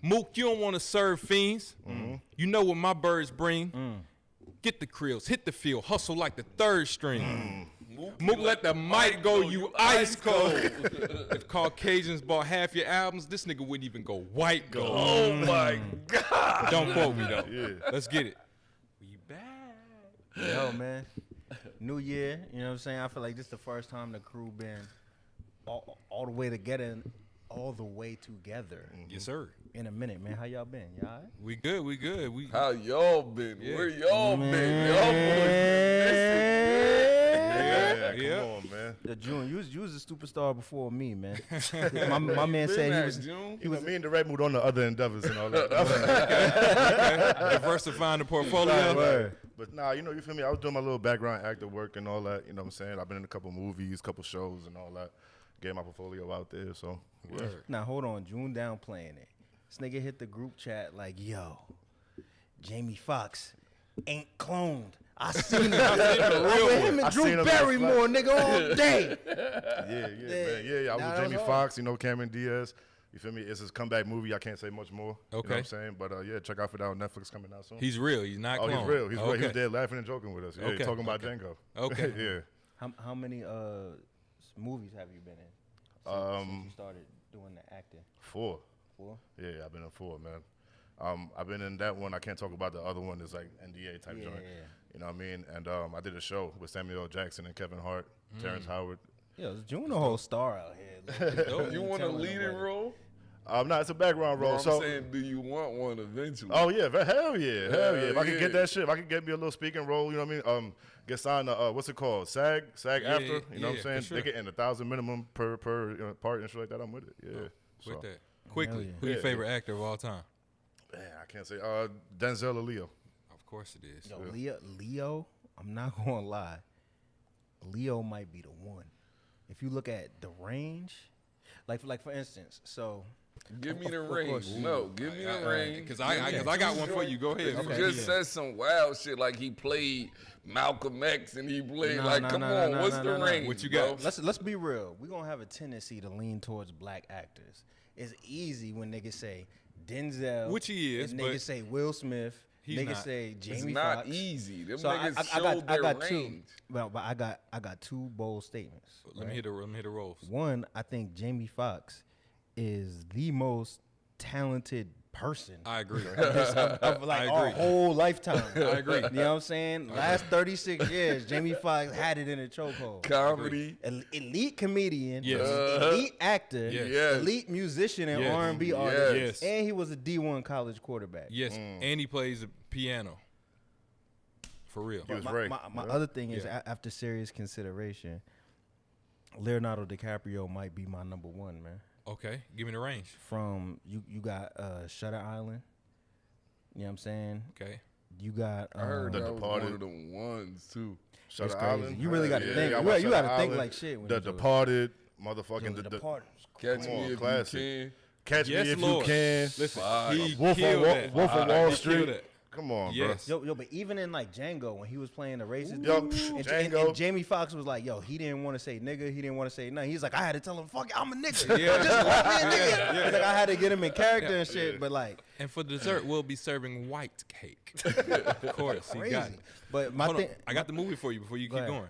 Mook, you don't want to serve fiends. You know what my birds bring. Get the krills, hit the field, hustle like the third string. Mook, let the mic go, you ice cold. If Caucasians bought half your albums, this nigga wouldn't even go white gold. Oh my God. Don't quote me though. Let's get it. We back. Yo, man. New year, you know what I'm saying? I feel like this is the first time the crew been all the way together, all the way together. Yes, sir. In a minute, man. How y'all been? Y'all all right? We good. We good. We How y'all been? Where y'all been? Come on, man. The June, you was a superstar before me, man. my man said he was. June. He was me and the Red Mood on the other endeavors and all that. diversifying the portfolio. But nah, you know, you feel me? I was doing my little background actor work and all that. You know what I'm saying? I've been in a couple movies, couple shows and all that. Getting my portfolio out there. So Now hold on, June downplaying it. This nigga hit the group chat like, "Yo, Jamie Foxx ain't cloned. I seen him. I'm with him and Drew Barrymore, nigga, all day." Yeah. I was with Jamie Foxx, you know, Cameron Diaz. You feel me? It's his comeback movie. I can't say much more. Okay. You know what I'm saying? But yeah, check out for that on Netflix coming out soon. He's real. He's not cloned. He's real. He's real. Okay. He was there laughing and joking with us. Yeah, talking about Django. Okay. Yeah. How many movies have you been in since you started doing the acting? 4. 4? Yeah, I've been in 4, man. I've been in that one. I can't talk about the other one. It's like NDA type joint. Yeah. You know what I mean? And I did a show with Samuel L. Jackson and Kevin Hart, Terrence Howard. Yo, June the whole star out here. You want a leading role? No, it's a background role. I'm saying, do you want one eventually? Oh yeah, hell yeah. If I could get that shit, if I could get me a little speaking role, you know what I mean? Get signed to what's it called? SAG after. You know what I'm saying? Sure. They getting $1,000 minimum per part and shit like that. I'm with it. Yeah. With that. Quickly, yeah. who your favorite actor of all time? Man, I can't say Denzel or Leo. Of course it is. Yo, Leo, I'm not gonna lie. Leo might be the one. If you look at the range, like for instance, so give me the range. No, give me the range. Because I got one for you. Go ahead. You just said some wild shit like he played Malcolm X and he played come on, what's the range? What you got? Bro? let's be real. We're gonna have a tendency to lean towards black actors. It's easy when niggas say Denzel, which he is, niggas but say Will Smith, niggas not. say It's Jamie not Foxx. easy. Them So niggas showed their got range. but I got 2 bold statements. let me hit the rolls. One, I think Jamie Foxx is the most talented person. I agree. of like I our agree. whole lifetime. I agree. You know what I'm saying? Last 36 years, Jamie Foxx had it in a chokehold. Comedy. Elite comedian, Yes. elite actor, Yes. elite musician and Yes. R&B artist, Yes. and he was a D1 college quarterback. Yes, and he plays the piano. For real. He was My, right. my other thing is, Yeah. after serious consideration, Leonardo DiCaprio might be my number 1, man. Okay, give me the range. From you got Shutter Island. You know what I'm saying? Okay. You got I heard The that was Departed. one of the ones too. Shutter crazy. Island. You really gotta think. I You watched gotta Shutter think Island. like shit when The you do it. Departed, motherfucking The Departed. Catch Come me on, if classic. you can. Catch Yes, Me If Lord. You Can. Listen, Fire. he Wolf killed that. of Wall He killed Street. that. Come on, Yes. Yo, but even in like Django, when he was playing the racist Yo, dude, and Django. Jamie Foxx was like, yo, he didn't want to say nigga, he didn't want to say nothing. He's like, I had to tell him, fuck it, I'm a nigga. Yeah. Just call me a nigga. Yeah. He's like, I had to get him in character and shit, but like, And for dessert, we'll be serving white cake. Of course, he got crazy. it. But my Hold thing, on. I got the movie for you before you keep ahead. going.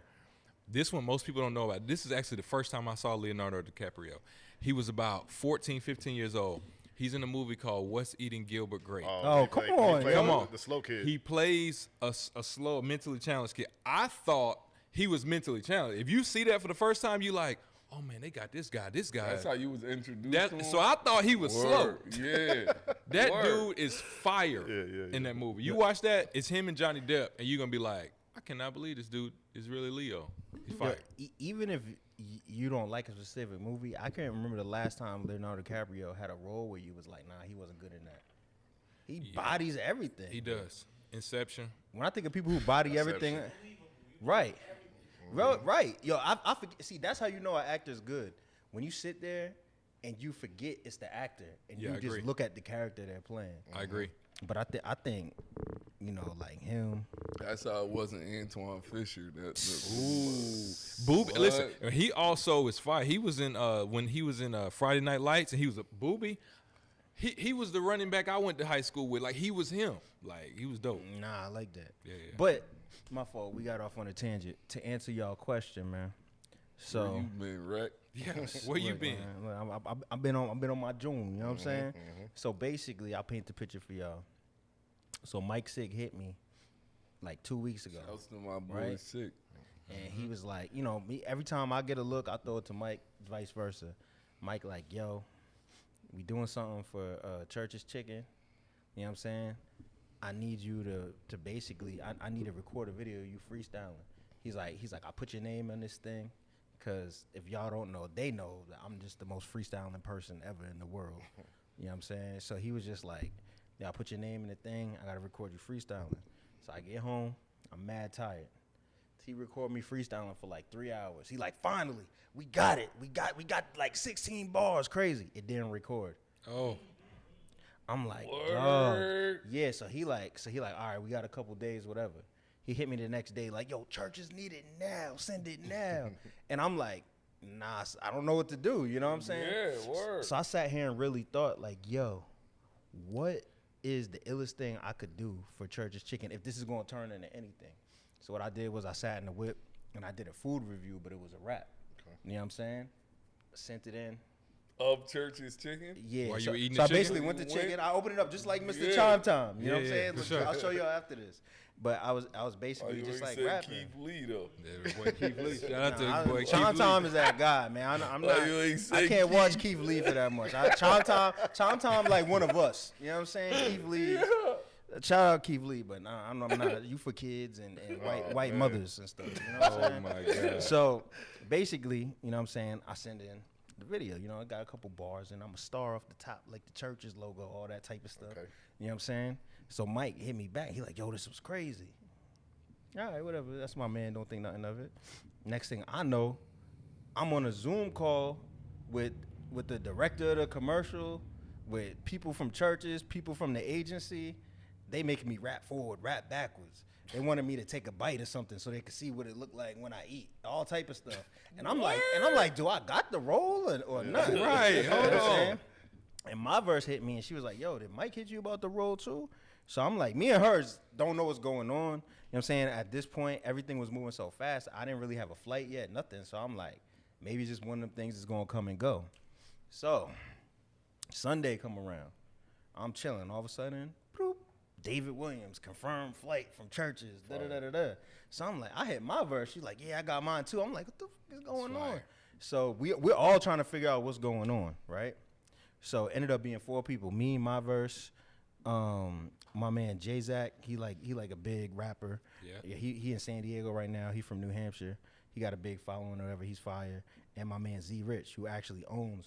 This one, most people don't know about. This is actually the first time I saw Leonardo DiCaprio. He was about 14, 15 years old. He's in a movie called What's Eating Gilbert Grape. Oh, come on, he Come played on. the slow kid. He plays a slow, mentally challenged kid. I thought he was mentally challenged. If you see that for the first time, you like, oh man, they got this guy. That's how you was introduced to him? So I thought he was slow. Word. Yeah. That Word. dude is fire in that movie. You watch that, it's him and Johnny Depp, and you're gonna be like, I cannot believe this dude is really Leo. He's fire. even if you don't like a specific movie, I can't remember the last time Leonardo DiCaprio had a role where you was like, nah, he wasn't good in that. He bodies everything. He does. Inception. When I think of people who body everything, right, right. Yo, I forget. See, that's how you know an actor's good. When you sit there and you forget it's the actor, and Yeah, you I just agree. look at the character they're playing. I agree. But I think, you know, like him. That's how it wasn't Antoine Fisher. Booby. Listen, he also is fire. He was in when he was in Friday Night Lights, and he was a Booby. He was the running back I went to high school with. Like, he was him. Like, he was dope. Nah, I like that. Yeah. But my fault. We got off on a tangent. To answer y'all question, man. So Where you been, Rec? Yeah. Where you look, been? man, look, I've been on my June. You know what I'm saying? So basically, I'll paint the picture for y'all. So Mike Sick hit me like 2 weeks ago. Shouts to my boy Right. Sick. And he was like, you know, me every time I get a look, I throw it to Mike, vice versa. Mike like, yo, we doing something for Church's Chicken. You know what I'm saying? I need you to basically, I need to record a video of you freestyling. He's like, I put your name on this thing, because if y'all don't know, they know that I'm just the most freestyling person ever in the world. You know what I'm saying? So he was just like, yeah, I put your name in the thing. I got to record you freestyling. So I get home. I'm mad tired. He recorded me freestyling for like 3 hours. He like, finally, we got it. We got like 16 bars. Crazy. It didn't record. Oh. I'm like, dog. Yeah, so he like, all right, we got a couple days, whatever. He hit me the next day like, yo, Churches need it now. Send it now. And I'm like, nah, I don't know what to do. You know what I'm saying? Yeah, word. So I sat here and really thought like, yo, what is the illest thing I could do for Church's Chicken if this is going to turn into anything? So what I did was I sat in the whip and I did a food review, but it was a rap. Okay. You know what I'm saying? Sent it in. Of Church's Chicken? Yeah. While so you eating so the I chicken? basically went to chicken. I opened it up just like Mr. Yeah. Chime Time. You know what I'm Yeah, saying? for Look, sure. I'll show y'all after this. But I was basically just like rapping. Keith Lee, though. Yeah, boy, Keith Lee. Shout out to Nah, the boy Chime Keith Time Lee. is that guy, man. I'm Why not. you ain't I say can't Keith? watch Keith Lee for that much. Chime Time, like one of us. You know what I'm saying? Keith Lee. Shout out Keith Lee, but nah, I'm not. You for kids and white mothers and stuff. You know what I'm saying? Oh, my God. So basically, you know what I'm saying? I send in the video. You know, I got a couple bars and I'm a star off the top, like the Church's logo, all that type of stuff. Okay. You know what I'm saying? So Mike hit me back. He like, yo, this was crazy. All right, whatever. That's my man. Don't think nothing of it. Next thing I know, I'm on a Zoom call with the director of the commercial, with people from Churches, people from the agency. They making me rap forward, rap backwards. They wanted me to take a bite or something so they could see what it looked like when I eat, all type of stuff. And I'm like, do I got the role or not? Right, hold on. And my verse hit me, and she was like, yo, did Mike hit you about the role too? So I'm like, me and hers don't know what's going on. You know what I'm saying? At this point, everything was moving so fast. I didn't really have a flight yet, nothing. So I'm like, maybe just one of them things is going to come and go. So Sunday come around. I'm chilling. All of a sudden, bloop, David Williams, confirmed flight from Churches. Da-da-da-da-da. So I'm like, I hit my verse. She's like, yeah, I got mine too. I'm like, what the fuck is going on? So we're all trying to figure out what's going on, right? So it ended up being 4 people. Me, my verse, my man J-Zack, he like a big rapper. Yeah. He in San Diego right now. He from New Hampshire. He got a big following or whatever. He's fire. And my man Z Rich, who actually owns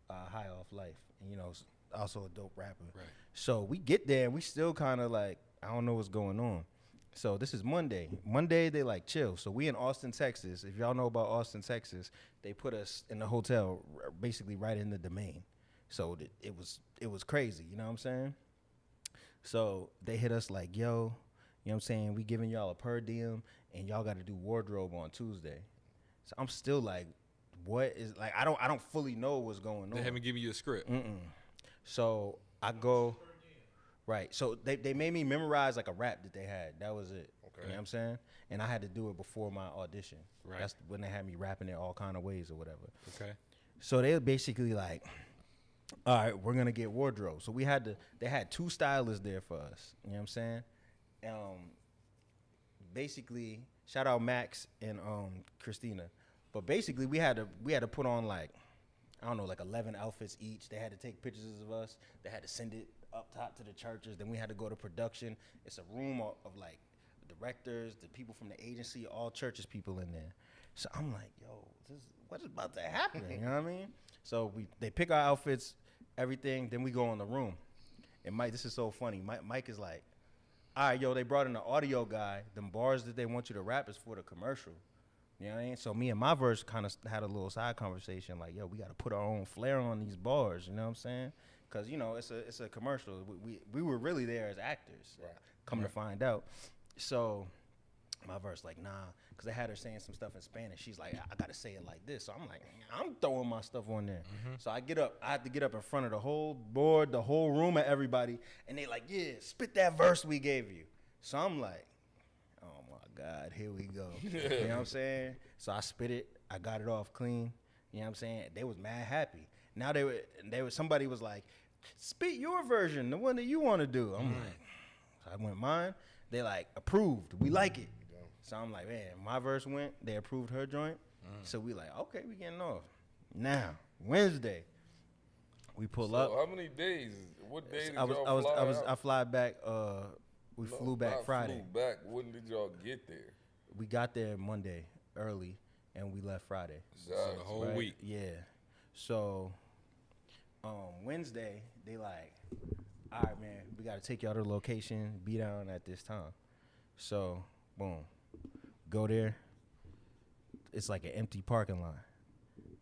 High Off Life, and you know, also a dope rapper. Right. So we get there and we still kind of like, I don't know what's going on. So this is Monday. Monday they like chill. So we in Austin, Texas. If y'all know about Austin, Texas, they put us in the hotel basically right in the Domain. So it was crazy, you know what I'm saying? So they hit us like, yo, you know what I'm saying? We giving y'all a per diem and y'all got to do wardrobe on Tuesday. So I'm still like, what is, like, I don't fully know what's going on. They haven't given you a script. So I go, right. So they made me memorize like a rap that they had. That was it. Okay. You know what I'm saying? And I had to do it before my audition. Right. That's when they had me rapping it all kind of ways or whatever. Okay. So they were basically like, all right, we're going to get wardrobe. So they had 2 stylists there for us. You know what I'm saying? Basically, shout out Max and Christina. But basically we had to put on like, I don't know, like 11 outfits each. They had to take pictures of us. They had to send it up top to the Churches. Then we had to go to production. It's a room of like directors, the people from the agency, all Churches people in there. So I'm like, yo, what is about to happen? You know what I mean? So they pick our outfits, everything. Then we go in the room. And Mike, this is so funny. Mike is like, all right, yo, they brought in an audio guy. Them bars that they want you to rap is for the commercial. You know what I mean? So me and my verse kind of had a little side conversation like, yo, we got to put our own flair on these bars. You know what I'm saying? Because, you know, it's a commercial. We were really there as actors, come to find out. So My verse like, nah, because I had her saying some stuff in Spanish. She's like, I gotta say it like this. So I'm like, I'm throwing my stuff on there. So I get up. I have to get up in front of the whole board, the whole room of everybody, and they like, yeah, spit that verse we gave you. So I'm like, oh my God, here we go. You know what I'm saying? So I spit it. I got it off clean. You know what I'm saying? They was mad happy. Now they were somebody was like, spit your version, the one that you want to do. I'm like, so I went mine. They like approved. We like it. So I'm like, man, my verse went. They approved her joint. So we like, okay, we getting off. Now Wednesday, we pull up. How many days? What day did y'all fly out? I fly back. We flew back Friday. Flew back. When did y'all get there? We got there Monday early, and we left Friday. So the whole week. Yeah. So Wednesday, they like, all right, man, we got to take y'all to the location, be down at this time. So, boom, go there. It's like an empty parking lot.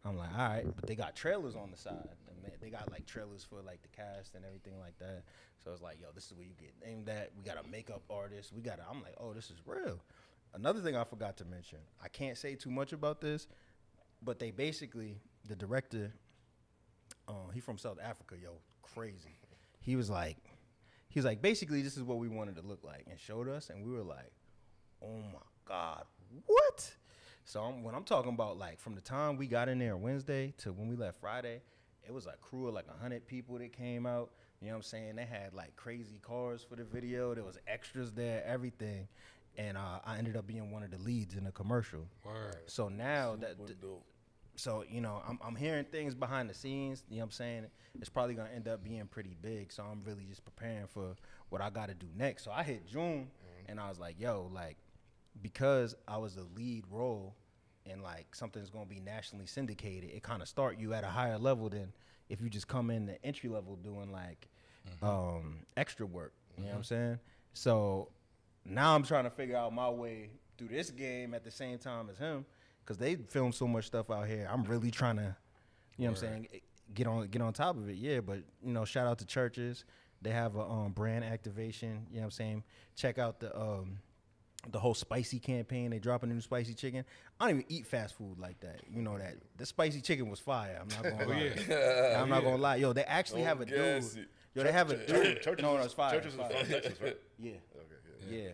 I'm like, all right, but they got trailers on the side. And they got like trailers for like the cast and everything like that. So it's like, yo, this is where you get named at. We got a makeup artist. I'm like, oh, this is real. Another thing I forgot to mention, I can't say too much about this, but they basically, the director, he from South Africa, yo, crazy. He was like, basically, this is what we wanted to look like, and showed us, and we were like, oh my God, what? So when I'm talking about, like, from the time we got in there Wednesday to when we left Friday, it was a crew of like 100 people that came out. You know what I'm saying? They had like crazy cars for the video. There was extras there, everything. And I ended up being one of the leads in a commercial. Word. So now so, you know, I'm hearing things behind the scenes, you know what I'm saying? It's probably going to end up being pretty big. So I'm really just preparing for what I got to do next. So I hit June, and I was like, yo, like, because I was the lead role and, like, something's going to be nationally syndicated, it kind of start you at a higher level than if you just come in the entry level doing, like, extra work. You know what I'm saying? So now I'm trying to figure out my way through this game at the same time as him. Because they film so much stuff out here. I'm really trying to, you know what I'm saying, get on top of it. Yeah, but, you know, shout out to Churches. They have a brand activation, you know what I'm saying. Check out the whole spicy campaign. They dropping a new spicy chicken. I don't even eat fast food like that. You know that. The spicy chicken was fire. I'm not going to lie. I'm not going to lie. Yo, they actually have a dude. Yo, they have a dude. No, it's fire. Churches was from Texas, right? Yeah. Okay, Yeah.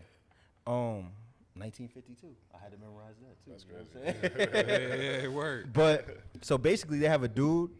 1952. I had to memorize that too. That's you know crazy. what I'm saying? Yeah, it worked. But so basically, they have a dude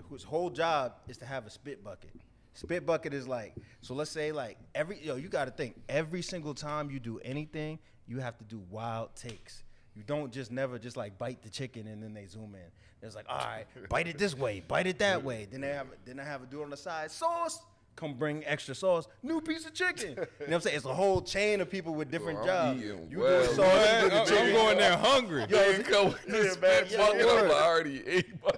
whose whole job is to have a spit bucket. Spit bucket is like, so let's say like you got to think every single time you do anything, you have to do wild takes. You don't never like bite the chicken and then they zoom in. It's like, all right, bite it this way, bite it that way. Then I have a dude on the side, sauce. Come bring extra sauce, new piece of chicken. You know what I'm saying? It's a whole chain of people with different jobs. You do sauce, you do the chicken. I'm going there hungry. Yo, you come with this spit bucket. I already ate my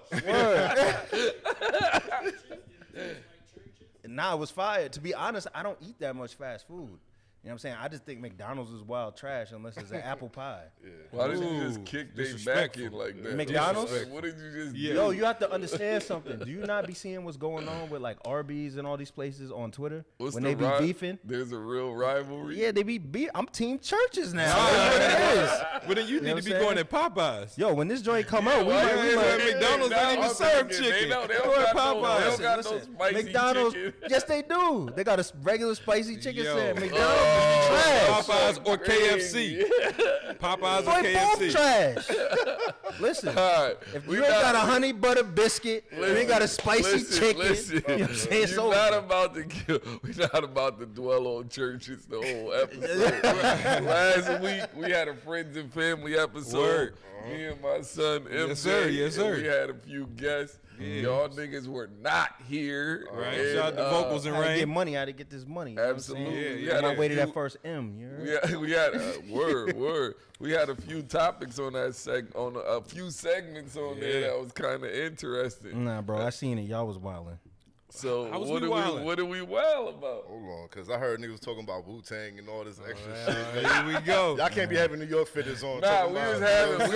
Nah, it was fire. To be honest, I don't eat that much fast food. You know what I'm saying? I just think McDonald's is wild trash unless it's an apple pie. Yeah. Why did you just kick their back in like that? McDonald's? What did you just do? Yo, you have to understand something. Do you not be seeing what's going on with like Arby's and all these places on Twitter? When they be beefing? There's a real rivalry? Yeah, they be I'm Team Churches now. That's what it is. But then you need to be going at Popeyes. Yo, when this joint come out, we like McDonald's don't even serve chicken. They don't got no spicy McDonald's, chicken. yes they do. They got a regular spicy chicken sandwich. McDonald's Popeyes or KFC. Popeyes or KFC. Both trash. Listen, if you ain't got a honey butter biscuit, you ain't got a spicy chicken, you know what I'm saying? We're not about to dwell on Churches the whole episode. Last week, we had a friends and family episode. Me and my son, MJ. Yes, sir. We had a few guests. Y'all niggas were not here. Right. Shout out to Vocals and Rain. Get money. I had to get this money. Absolutely. I waited that first M. We had word. We had a few topics on that a few segments on there that was kind of interesting. Nah, bro, I seen it. Y'all was wilding. So what are we wild about? Hold on, because I heard niggas talking about Wu-Tang and all this extra shit. Here we go. Y'all can't be having New York fitters on. Nah, we was having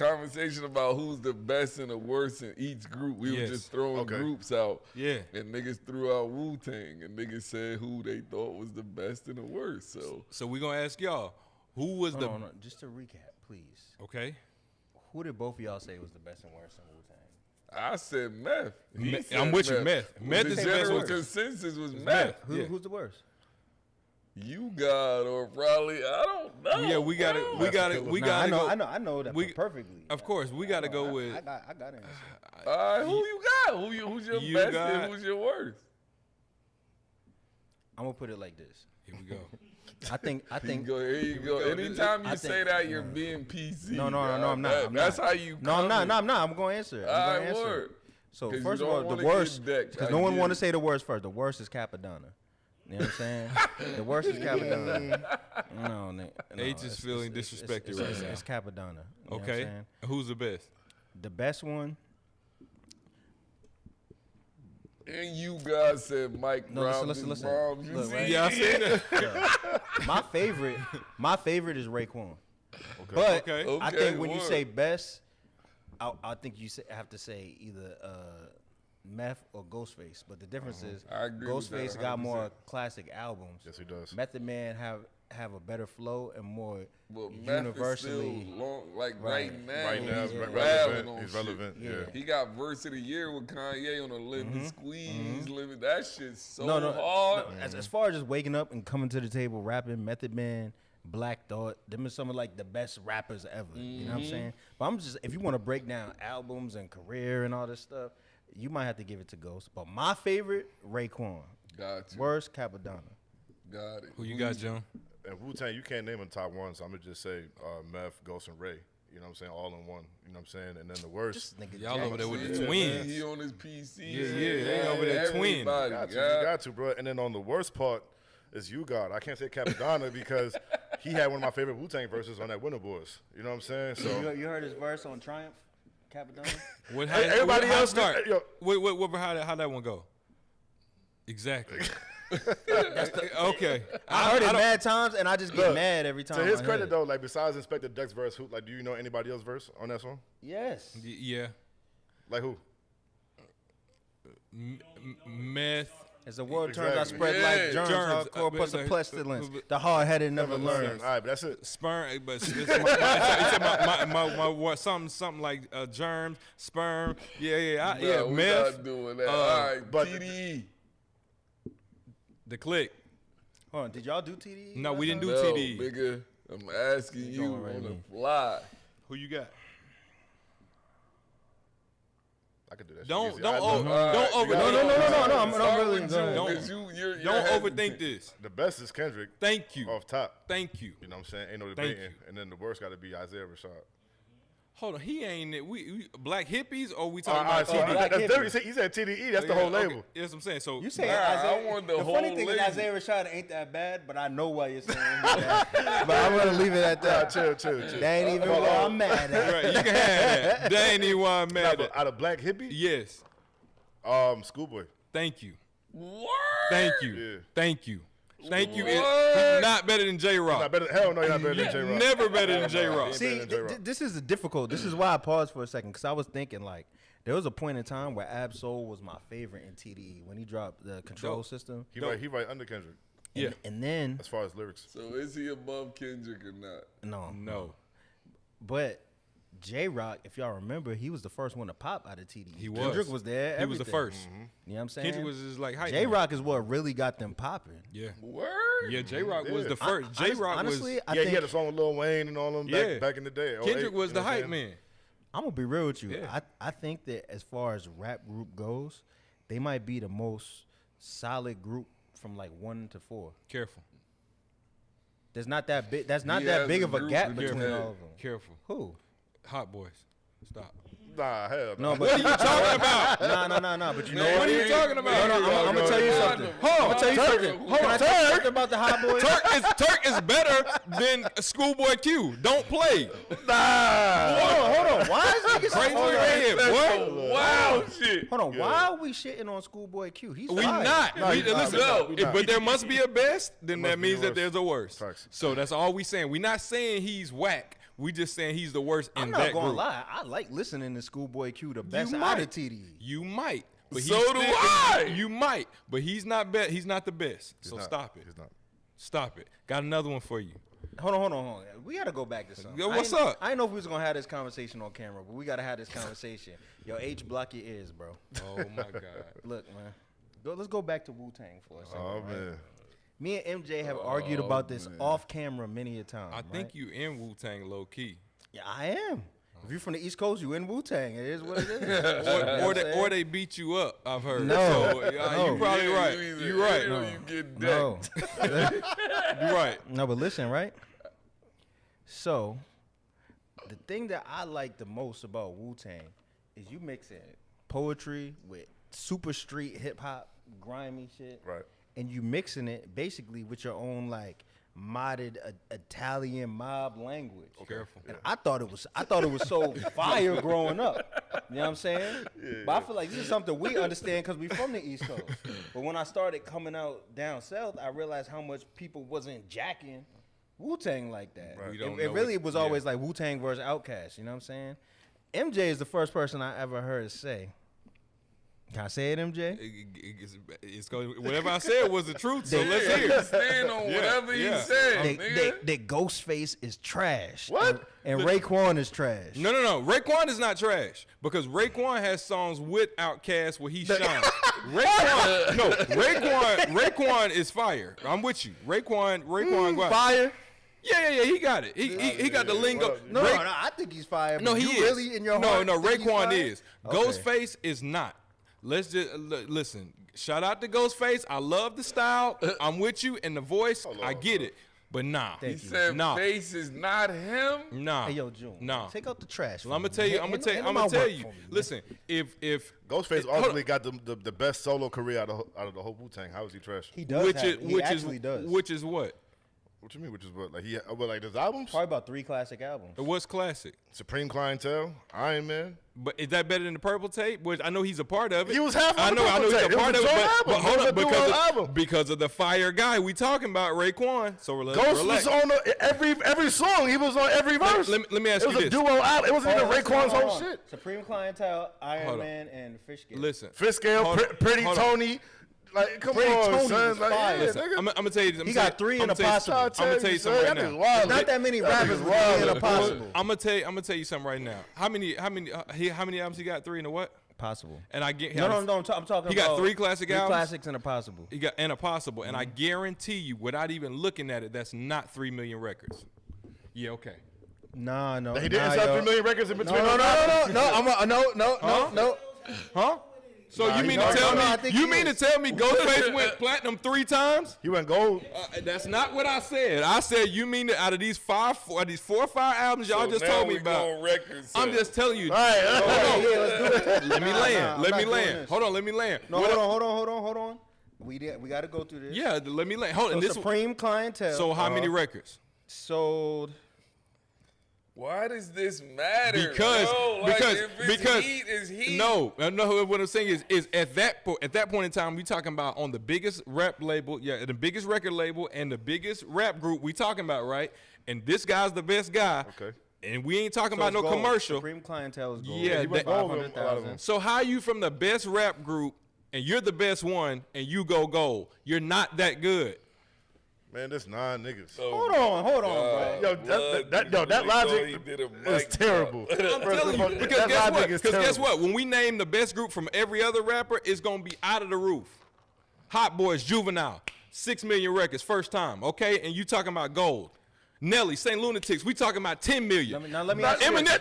conversation about who's the best and the worst in each group. We were just throwing groups out. Yeah. And niggas threw out Wu-Tang, and niggas said who they thought was the best and the worst. So we gonna ask y'all, who was Hold on, just to recap, please. Okay. Who did both of y'all say was the best and worst in Wu-Tang? I said Meth. I'm with you, Meth. Meth is the best general worst. consensus was Meth. Who's the worst? You got or probably I don't know. Yeah, we gotta go. I know that perfectly. Of course, we gotta go with. I got an answer. All right, who you got? Who's your best and who's your worst? I'm gonna put it like this. Here we go. I think. Here you go. Anytime you say that, you're being PC. No, I'm not. That's how you. No, I'm not. I'm gonna answer it. All right, word. So first of all, the worst, because no one want to say the worst first. The worst is Capadonna. You know what I'm saying? The worst is Capadonna. No, H is feeling disrespected right now. It's Capadonna. You know what I'm Okay. saying? Who's the best? The best one. And you guys said Mike Brown. Listen. Brown, you Look, see? right? Yeah, I seen that. My favorite is Raekwon. But Okay. I think when you word. say best, I think you have to say either Meth or Ghostface. But the difference is I agree with that Ghostface got 100%. more classic albums. Yes, he does. Method Man have a better flow and more But Meth universally. is still long, like Right. right now. Right now, he's he's wilding relevant. on He's shit. relevant. Yeah. Yeah. He got verse of the year with Kanye on a lemon squeeze. Lemon, that shit's so No, hard. As far as just waking up and coming to the table rapping, Method Man, Black Thought, them are some of like the best rappers ever. You know what I'm saying? But I'm just, if you want to break down albums and career and all this stuff, you might have to give it to Ghost. But my favorite, Raekwon. Got you. Worst, Capadonna. Got it. Who you got, John? And Wu-Tang, you can't name a top one, so I'm going to just say Meth, Ghost, and Ray. You know what I'm saying? All in one. You know what I'm saying? And then the worst. This nigga Y'all Jack. over there with the Yeah, twins. He on his PC. Yeah, they over there twin. Everybody, You got to, bro. And then on the worst part is You God. I can't say Capadonna because he had one of my favorite Wu-Tang verses on that Winter Boys. You know what I'm saying? So You heard his verse on Triumph, Capadonna? Everybody else start. yo. Wait, how that one go? Exactly. Okay. I heard it don't- mad times, and I just get Look, mad every time. to his I hear credit, it. though, like besides Inspector Deck's verse, who, like, do you know anybody else's verse on that song? Yes. Yeah. Like who? Meth. As the world turns, I Exactly. spread Yeah. like germs, Germs, hardcore plus but- a pestilence. The hard-headed never All learns. right, but that's it. Sperm, but it's my something like germs, sperm. Yeah, Nah, we meth. not doing that. All right, but- TDE. The click. Hold on, did y'all do TDE? No, we didn't do No, TDE. nigga, I'm asking you going right on the in. fly. Who you got? I could do that. shit Don't easy. don't I over, know. don't over. No, I'm Start really with good. you, Don't- 'cause you're Don't having- overthink this. The best is Kendrick Thank you. off top. Thank you. You know what I'm saying? Ain't no Thank debating. And then the worst got to be Isaiah Rashad. Hold on, he ain't it. We black hippies or we All talking right, about so TDE? Black that's hippie. different. He said TDE. That's the whole Okay, label. That's what I'm saying. So You say Nah, I Isaiah? want the funny whole thing label. is Isaiah Rashad ain't that bad, but I know why you're saying that. But I'm gonna leave it at Nah, that. chill. That ain't even what I'm mad at. right, you can have that. That ain't even why I'm Nah, mad but at. out of Black Hippie, Yes. Schoolboy. Thank you. Word. Thank you. Yeah. Thank you. Thank you. What? He's not better than J Not Rock. better. Hell no, you're not better than J. Rock. Never better than J Rock. See, better than J-Rock. this is difficult. This is why I paused for a second because I was thinking like there was a point in time where Ab Soul was my favorite in TDE when he dropped the Control Dope. System. He right under Kendrick Yeah. And then as far as lyrics. So is he above Kendrick or not? No. But J Rock, if y'all remember, he was the first one to pop out of TDE. He was. Kendrick was there. He was the everything. first. You know what I'm saying? Kendrick was just like hype. J man. Rock is what really got them popping. Yeah. Word. Yeah, J Rock was Yeah. the first. J Rock honestly, was. I Yeah, he think had a song with Lil Wayne and all them Yeah. back in the day. Kendrick 08, was you the know what I'm hype saying? man. I'm gonna be real with you. Yeah. I think that as far as rap group goes, they might be the most solid group from like 1 to 4. Careful. There's not that big. That's not He that has big a of a group gap in between his head. all of them. Careful. Who? Hot Boys. Stop. Nah, hell No, no. but What are you talking about? No. But you know What what? are you talking about? No, I'm gonna tell you something. Hold I'm gonna tell you something. Hold Can I tell you something about the Hot Boys? Turk is better than Schoolboy Q. Don't play. Hold on. Why is niggas Crazy hold on. red, boy. Wow, shit. Hold on. Why are we shitting on Schoolboy Q? He's We fire. not. No, We- he's not. listen, No, he's not. but there must be a best. Then must that be means a that worst. there's a worst. Facts. So that's all we saying. We're not saying he's whack. We just saying he's the worst in I'm that not gonna group. lie. I like listening to Schoolboy Q, the best You out might. of TDE. You might. But So he's do I. You might. But he's not he's not the best. He's So not. stop it. He's not. Stop it. Got another one for you. Hold on. We gotta go back to something. Yo, what's I ain't- up? I didn't know if we was gonna have this conversation on camera, but we gotta have this conversation. Yo, H, block your ears, bro. Oh my God. Look, man. Let's go back to Wu-Tang for a second. Oh right? man. Me and MJ have argued about this off camera many a time. I think you in Wu-Tang low key. Yeah, I am. If you're from the East Coast, you in Wu-Tang. It is what it is. Or they beat you up, I've heard. No. So, No. you probably Yeah, right. you either You right. in or you get No. decked. You right. No, but listen, right? So, the thing that I like the most about Wu-Tang is you mixing poetry with super street hip hop, grimy shit. Right. And you mixing it basically with your own like modded Italian mob language. Careful. And I thought it was so fire growing up. You know what I'm saying? But I feel like this is something we understand because we from the East Coast. But when I started coming out down south, I realized how much people wasn't jacking Wu-Tang like that. We don't It know really what- was yeah. always like Wu-Tang versus Outkast. You know what I'm saying? MJ is the first person I ever heard say. Can I say it, MJ? It's going. Whatever I said was the truth. So let's hear it. Stand on whatever he yeah. said, nigga. That Ghostface is trash. What? And Raekwon is trash. No. Raekwon is not trash because Raekwon has songs with Outkast where he shines. Raekwon is fire. I'm with you. Raekwon go out. Fire? Yeah. He got it. He got the lingo. No, Ray- I think he's fire. No, but he you is. really in your heart No, think he's Raekwon fire? is. Okay. Ghostface is not. Let's just listen. Shout out to Ghostface. I love the style. I'm with you and the voice. I get it. But nah. He said Nah. face is not him. Nah. Hey, yo, June. Nah. Take out the trash. I'm gonna tell you. I'm gonna tell you. Listen, if Ghostface hold arguably got the best solo career out of the whole Wu-Tang. How is he trash? He does. He actually does. Which is what? What you mean? Which is what? Like like his albums? Probably about 3 classic albums. What's classic? Supreme Clientele, Iron Man. But is that better than the Purple Tape? Which I know he's a part of it. He was half on I the know Purple he's Tape. a It was part a of it. joint But album. hold It was up, a duo album. because of the fire guy we talking about, Raekwon. So let's Ghost relax. was on every song. He was on every verse. Let me ask it you was this. a duo album. It wasn't even Hold Raekwon's on. whole shit. Supreme Clientele, Iron Hold on. Man, and Fishgate. Listen, Fitzgerald, Hold on. Pretty Hold on. Tony. Like, come Pretty on, Tony son. was Like, fire. yeah, listen. nigga. I'm gonna tell you. He got 3 in a possible. I'm gonna tell you something right now. Wild. Not that many rappers with 3 in a possible. I'm gonna tell you something right now. How many albums he got? 3 in a what? Possible. And I get No, I'm talking He got about 3 classic 3 albums? classics and a possible. He got and a possible, and I guarantee you, without even looking at it, that's not 3 million records. Yeah, okay. No. He didn't sell 3 million records in between. No. Huh? So Nah, you he mean don't. to tell No, I me? think You he mean to is. tell me Ghostface went platinum 3 times? He went gold. That's not what I said. I said you mean that out of these 4 or 5 albums y'all So just now told me we about. going records. I'm just telling you. All right. Let me land. Let me land. this. Hold on. Let me land. No, What- hold on. We got to go through this. Yeah, let me land. Hold on. So This. Supreme Clientele. So how many records? sold? Why does this matter? Because bro? Like, because if it's because heat is heat. no, what I'm saying is at that point in time we talking about on the biggest rap label, the biggest record label and the biggest rap group we talking about, right? And this guy's the best guy. Okay. And we ain't talking So about it's no gold. commercial. Supreme Clientele is gold. Yeah, He went that- gold with a lot of them. So how you from the best rap group and you're the best one and you go gold? You're not that good. Man, this 9 niggas. Hold on, bro. Yo, that logic is terrible. I'm telling you, because that guess logic what? is Because guess terrible. what? When we name the best group from every other rapper, it's gonna be out of the roof. Hot Boys, Juvenile, 6 million records, first time, okay? And you talking about gold. Nelly, St. Lunatics, we talking about 10 million. Let me ask you Eminem, this.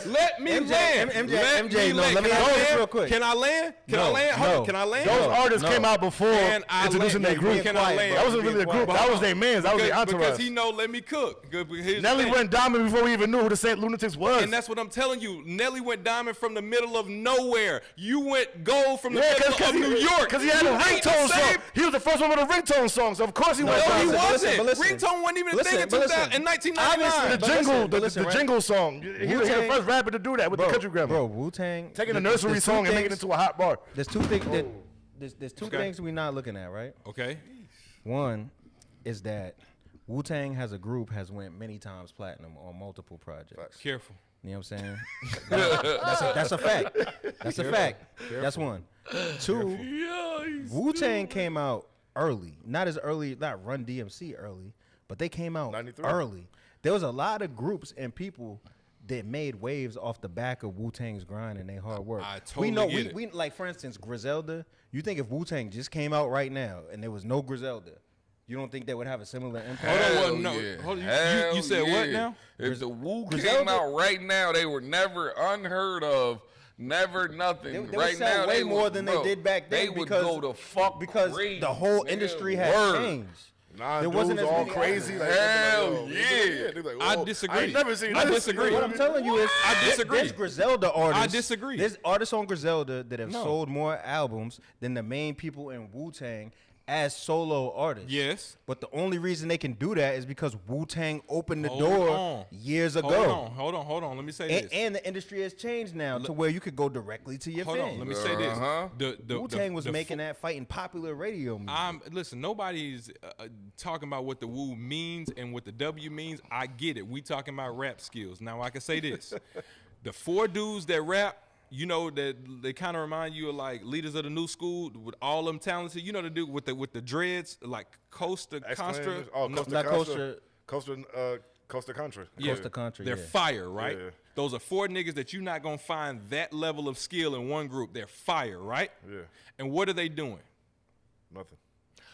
let me land. MJ, no, let me ask you this real quick. Can I land? Hold on, can I land? Those artists came out before Can I introducing their land? group. Can I land? That wasn't really a group. That was their mans. That was their Because entourage. he know let me cook. Good, but here's the Nelly thing. went diamond before we even knew who the St. Lunatics was. And that's what I'm telling you. Nelly went diamond from the middle of nowhere. You went gold from the Yeah, middle of New York. Because he had a You ain't the ringtone song. same- He was the first one with a ringtone song, so of course he went No, he diamond. wasn't. but listen. Ringtone wasn't even a thing in Listen, but listen. 1999. The But jingle, listen, but listen, the right? jingle song. He was the Wu-Tang- first rapper to do that with the country grammar. Bro, Wu-Tang. Taking a nursery song and making it into a hot bar. There's two things there's two Okay. things we're not looking at, right? Okay. One is that Wu-Tang has a group has went many times platinum on multiple projects. Careful. You know what I'm saying? That's a fact. That's a fact. That's one. Two, Wu-Tang came out early. Not as early, not Run DMC early, but they came out 93. early. There was a lot of groups and people that made waves off the back of Wu-Tang's grind and their hard work. I totally we know get it. we like, for instance, Griselda. You think if Wu-Tang just came out right now and there was no Griselda, you don't think they would have a similar impact? Hold on, no. Hold on, you said what now? If the Wu came Griselda? out right now, they were never unheard of, never nothing. They would right sell now, way they more would, than bro, they did back then They would because go to fuck because crazy, the whole nigga. industry had Word. changed. Nah, There dudes wasn't as all many crazy. Like, Hell like, yeah. They're like, I whoa, disagree. I ain't never seen I this. disagree. What I'm telling you is, I disagree. There's Griselda artists. I disagree. There's artists on Griselda that have No. sold more albums than the main people in Wu-Tang as solo artists. Yes. But the only reason they can do that is because Wu-Tang opened the Hold door on. years ago. Hold on. Let me say And, this. and the industry has changed now to where you could go directly to your Hold fans. on. Let me say this. Wu-Tang was making that fighting popular radio music. Listen, nobody's talking about what the Wu means and what the W means. I get it. We talking about rap skills. Now I can say this: the 4 dudes that rap, you know, that they kind of remind you of like leaders of the new school with all them talented. You know, the dude with the dreads, like Costa Contra. Oh, No, Costa not Contra. Costa Contra. Yeah, Costa Contra, they're yeah. fire, right? Yeah. Those are 4 niggas that you're not gonna find that level of skill in one group. They're fire, right? Yeah. And what are they doing? Nothing.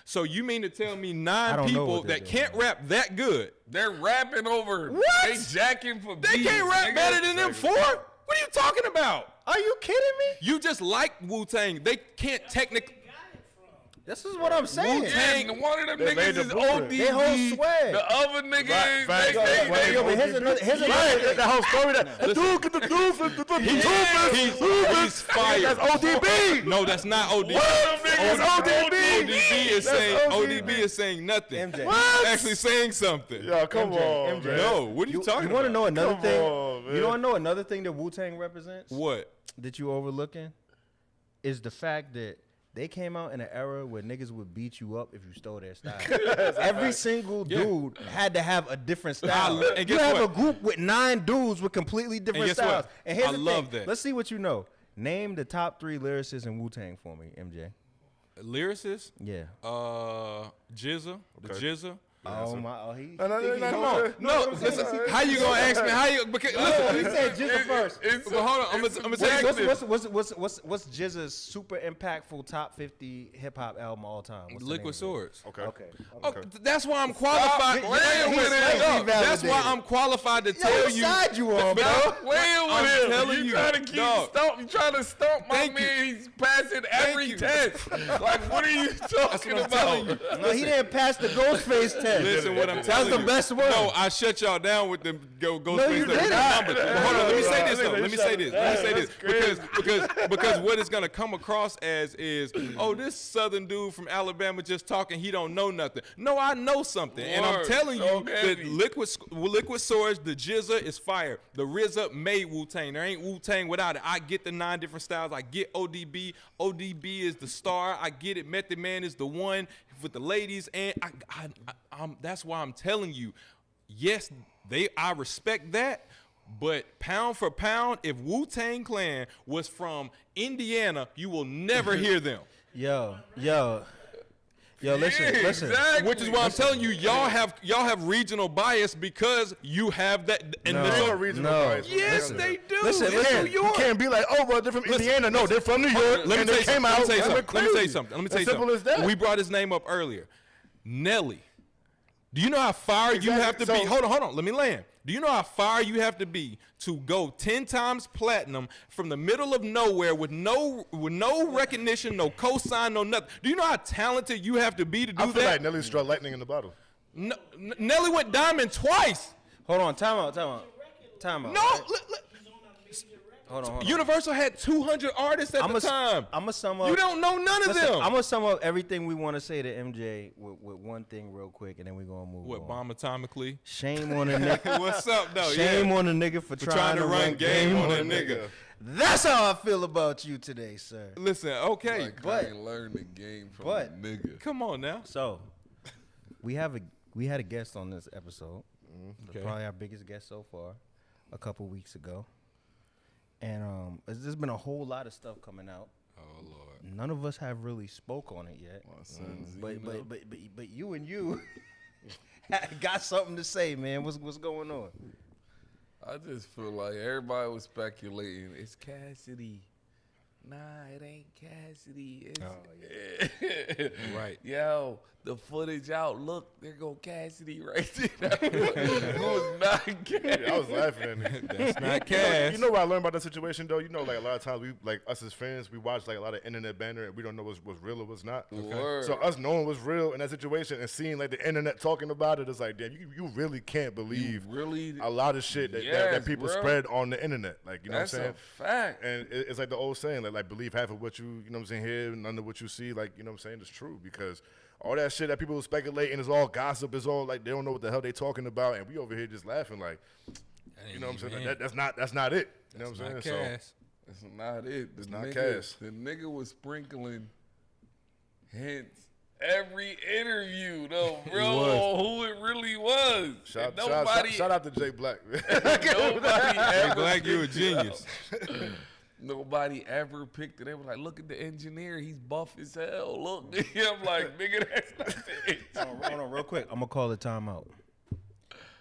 So you mean to tell me I 9 don't know people what they're that doing, can't rap that good? They're rapping over. What? They jacking for They beats, can't rap nigga. better than them 4? What are you talking about? Are you kidding me? You just like Wu-Tang. They can't technically. This is what I'm saying. Yeah, one of them They made niggas the is blueprint. ODB. They whole swag. The other nigga is Facts. Yo, but here's another That whole story that dude get the He's fired. That's ODB. No, that's not ODB. It's ODB. ODB is That's saying ODB. ODB is saying nothing. MJ. He's What? actually saying something. Yo, come on, MJ. man. No, what are you talking You want to about? know another Come thing? on, man. You want to know another thing that Wu-Tang represents What? that you overlooking is the fact that they came out in an era where niggas would beat you up if you stole their style. Every single dude had to have a different style. And You guess have what? a group with 9 dudes with completely different guess what? styles. And here's I the love thing. that. Let's see what you know. Name the top 3 lyricists in Wu-Tang for me, MJ. Lyricist? Yeah. Jizza. The Jizza. Oh my! Oh, he. No, Come on. No, listen. How you gonna ask me? How you? Because He listen. said Jizza first. But hold on. I'm gonna tell you. What's Jizza's super impactful top 50 hip hop album all time? What's the name Liquid of it? Swords. Okay. Oh, that's why I'm qualified. playing with it. No, that's why Validated. I'm qualified to Yo, tell what you. side you on, bro? Stop playing I'm with him. telling You you, trying to keep dog. you trying to stump my Thank you. man. He's passing every you. test. Like, what are you talking what I'm telling about? you. No, he didn't pass the Ghostface test. Listen, what I'm That's telling the you. best one. No, I shut y'all down with them go No, you space didn't. numbers. But hold on, let me say this though. Let Let me say this. crazy. Because what it's gonna come across as is, oh, this southern dude from Alabama just talking, he don't know nothing. No, I know something, and I'm Word. telling you So that heavy. Liquid Swords, the Jizza is fire. The RZA made Wu-Tang. There ain't Wu-Tang without it. I get the 9 different styles. I get ODB. ODB is the star. I get it. Method Man is the one with the ladies, and I'm that's why I'm telling you. Yes, I respect that, but pound for pound, if Wu-Tang Clan was from Indiana, you will never hear them. Yo, listen. Exactly. Which is why I'm telling you, y'all have regional bias because you have that. And No. that's There's no all- regional No. bias. yes, they do. Listen, It's listen. New You York. can't be like, oh, well, they're from Indiana. No, they're from New York. Let me and tell they you came something. out. Let me tell you and went something. Let me tell you crazy. something. Let me tell you As simple something. as that. We brought his name up earlier. Nelly. Do you know how far you Exactly. have to be? So- Hold on. Let me land. Do you know how far you have to be to go 10 times platinum from the middle of nowhere with no recognition, no cosign, no nothing? Do you know how talented you have to be to do I feel that? like Nelly struck lightning in the bottle. No, Nelly went diamond twice. Hold on, time out. No, Hold on. Universal had 200 artists at the time. I'm gonna sum up. You don't know none of them. I'm gonna sum up everything we want to say to MJ with one thing real quick, and then we're gonna move What, on. bomb atomically? Shame on a nigga. What's up, though? Shame Yeah. on a nigga for trying to run game on a nigga. That's how I feel about you today, sir. Listen, okay. Like, But- I ain't learned the game from but- a nigga. Come on now. So, we have we had a guest on this episode. Okay. Probably our biggest guest so far, a couple weeks ago. And there's been a whole lot of stuff coming out. Oh Lord. None of us have really spoke on it yet. But you and you got something to say, man. What's going on? I just feel like everybody was speculating. It's Cassidy. Nah, it ain't Cassidy. It's Right. Yo, the footage out. Look, there go Cassidy right there. It was not Cassidy. Yeah, I was laughing at it. That's not Cass. You know what I learned about that situation though? You know, like a lot of times we, like us as fans, we watch like a lot of internet banner and we don't know what's real or what's not. Word. So us knowing what's real in that situation and seeing like the internet talking about it, it's like, damn, you really can't believe really a lot of shit that Yes, people bro. spread on the internet. Like, you know That's what I'm saying? a fact. And it's like the old saying, like believe half of what you know what I'm saying, hear, none of what you see, like, you know what I'm saying, is true. Because all that shit that people speculating is all gossip, is all like they don't know what the hell they talking about, and we over here just laughing like, you know what I'm saying? That's not it. You know what I'm saying? Cass. That's not it. It's not Cass. The nigga was sprinkling hints every interview, though, bro, on who it really was. Shout out to Jay Black. Nobody Hey, ever Black, you a genius. Nobody ever picked it. They were like, look at the engineer. He's buff as hell. Look, I'm like, nigga, that's not it. Hold on, real quick. I'm gonna call the timeout.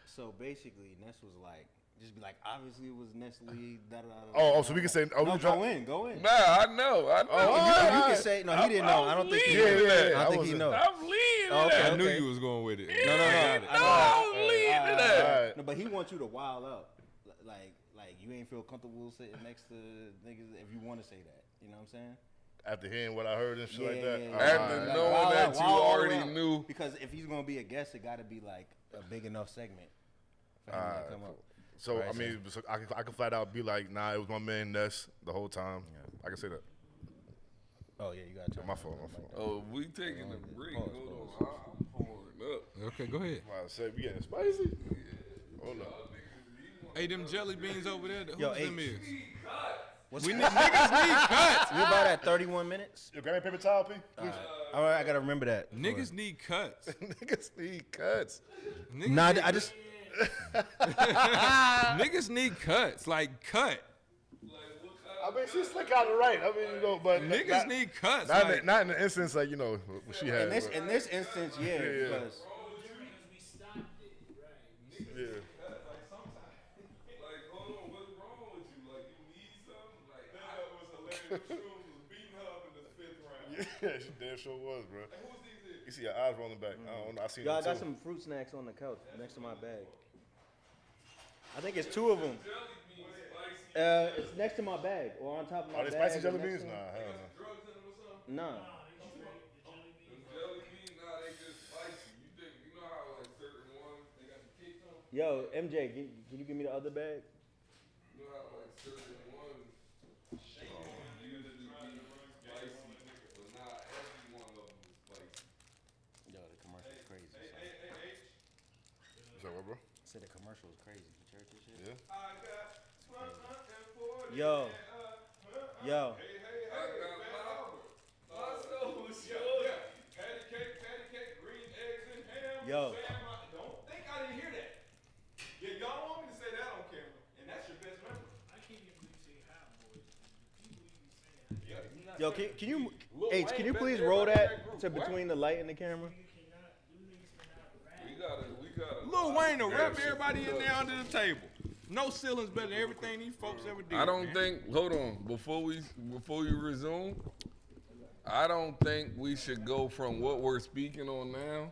So basically, Ness was like, just be like, obviously it was Nestle. Oh, so we can say, No, go in. Nah, I know. You can say no. He didn't know. I don't think he. Yeah, I don't think he knows. I'm leading to Okay. that. I knew you was going with it. No. I'm leading to that. No, but he wants you to wild out. Like you ain't feel comfortable sitting next to niggas if you want to say that. You know what I'm saying? After hearing what I heard and shit like that. After Like, knowing wild that out, you wild all already around. knew. Because if he's gonna be a guest, it got to be like a big enough segment for him to come up. So Right, I mean, so I can flat out be like, nah, it was my man Ness the whole time. I can say that. Oh yeah, you got to. My fault. Oh, we taking a break. Hold on. I'm pouring up. Okay, go ahead. I said we getting spicy. Hold up. Hey, them jelly beans over there, Yo, who's them H. is? We need niggas need cuts. You about at 31 minutes? You got me a paper towel, P? Please. All right, I gotta remember that. Niggas need cuts. Niggas need cuts. Niggas Nah, need I just. niggas need cuts. Like cut. I mean, she's slick out the right. I mean, you know, but Niggas need cuts. not, Like, not in the instance like, you know, what she had. In this instance, yeah, because Yeah. Like, hold on, what's wrong with you? Like, you need something? Like, I was a lady with shoes was beating her up in the 5th round. Yeah, she damn sure was, bro. Who's these? You see her eyes rolling back. I don't know. I seen y'all them got too. some fruit snacks on the couch next to my bag. I think it's 2 of them. Jelly beans, spicy. It's next to my bag or on top of my Are they bag. spicy or jelly next beans? to- Nah, hell no. Drugs in them or something? Nah. Jelly beans, nah, they just spicy. You know how, like, certain ones, they got the kick on? Yo, MJ, can you give me the other bag? You know how, like, certain ones usually be spicy, but not every one of them is spicy. Yo, the commercial is crazy. Is that what, bro? I said the commercial is crazy. You church this shit? Yeah. Yo. Yo. Yo. Don't think I didn't hear that. Yeah, y'all don't want me to say that on camera, and that's your best memory. Yo, can you, H, can you please roll that to between the light and the camera? We gotta. Lil Wayne to wrap everybody in there under the table. No ceilings better than everything these folks ever did. I don't man. think. Hold on. Before you resume, I don't think we should go from what we're speaking on now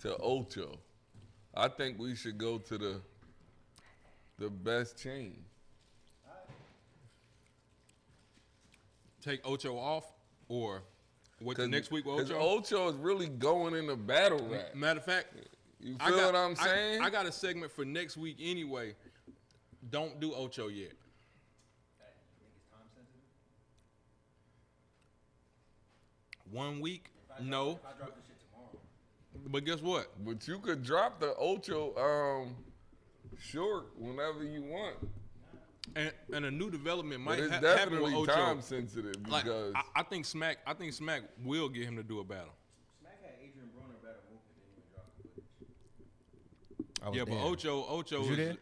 to Ocho. I think we should go to the best chain. Take Ocho off or what the next week with 'Cause Ocho? Ocho is really going in the battle rap. Matter of fact, You feel what I'm saying? I got a segment for next week anyway. Don't do Ocho yet. One week? No. But guess what? But you could drop the Ocho short whenever you want. And a new development But might it's happen with definitely Ocho. time sensitive Like, because I think Smack will get him to do a battle. Smack had Adrian Broner better move, but didn't even drop the footage. was Yeah, but there. Ocho Was you is there?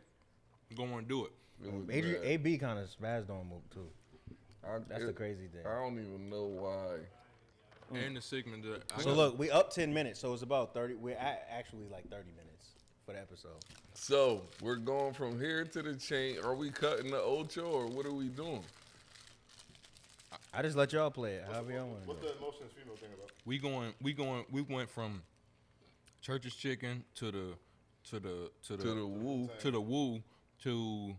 going to do it. It was Adrian, bad. AB kind of spazzed on Mook too. That's the it- crazy thing. I don't even know why. And the segment that I So got- look, we up 10 minutes, so it's about 30. We're actually like 30 minutes for the episode. So we're going from here to the chain. Are we cutting the Ocho or what are we doing? I just let y'all play it, however y'all want to What's do the it. emotions female thing about? we went from Church's Chicken to the To the woo. to the Woo to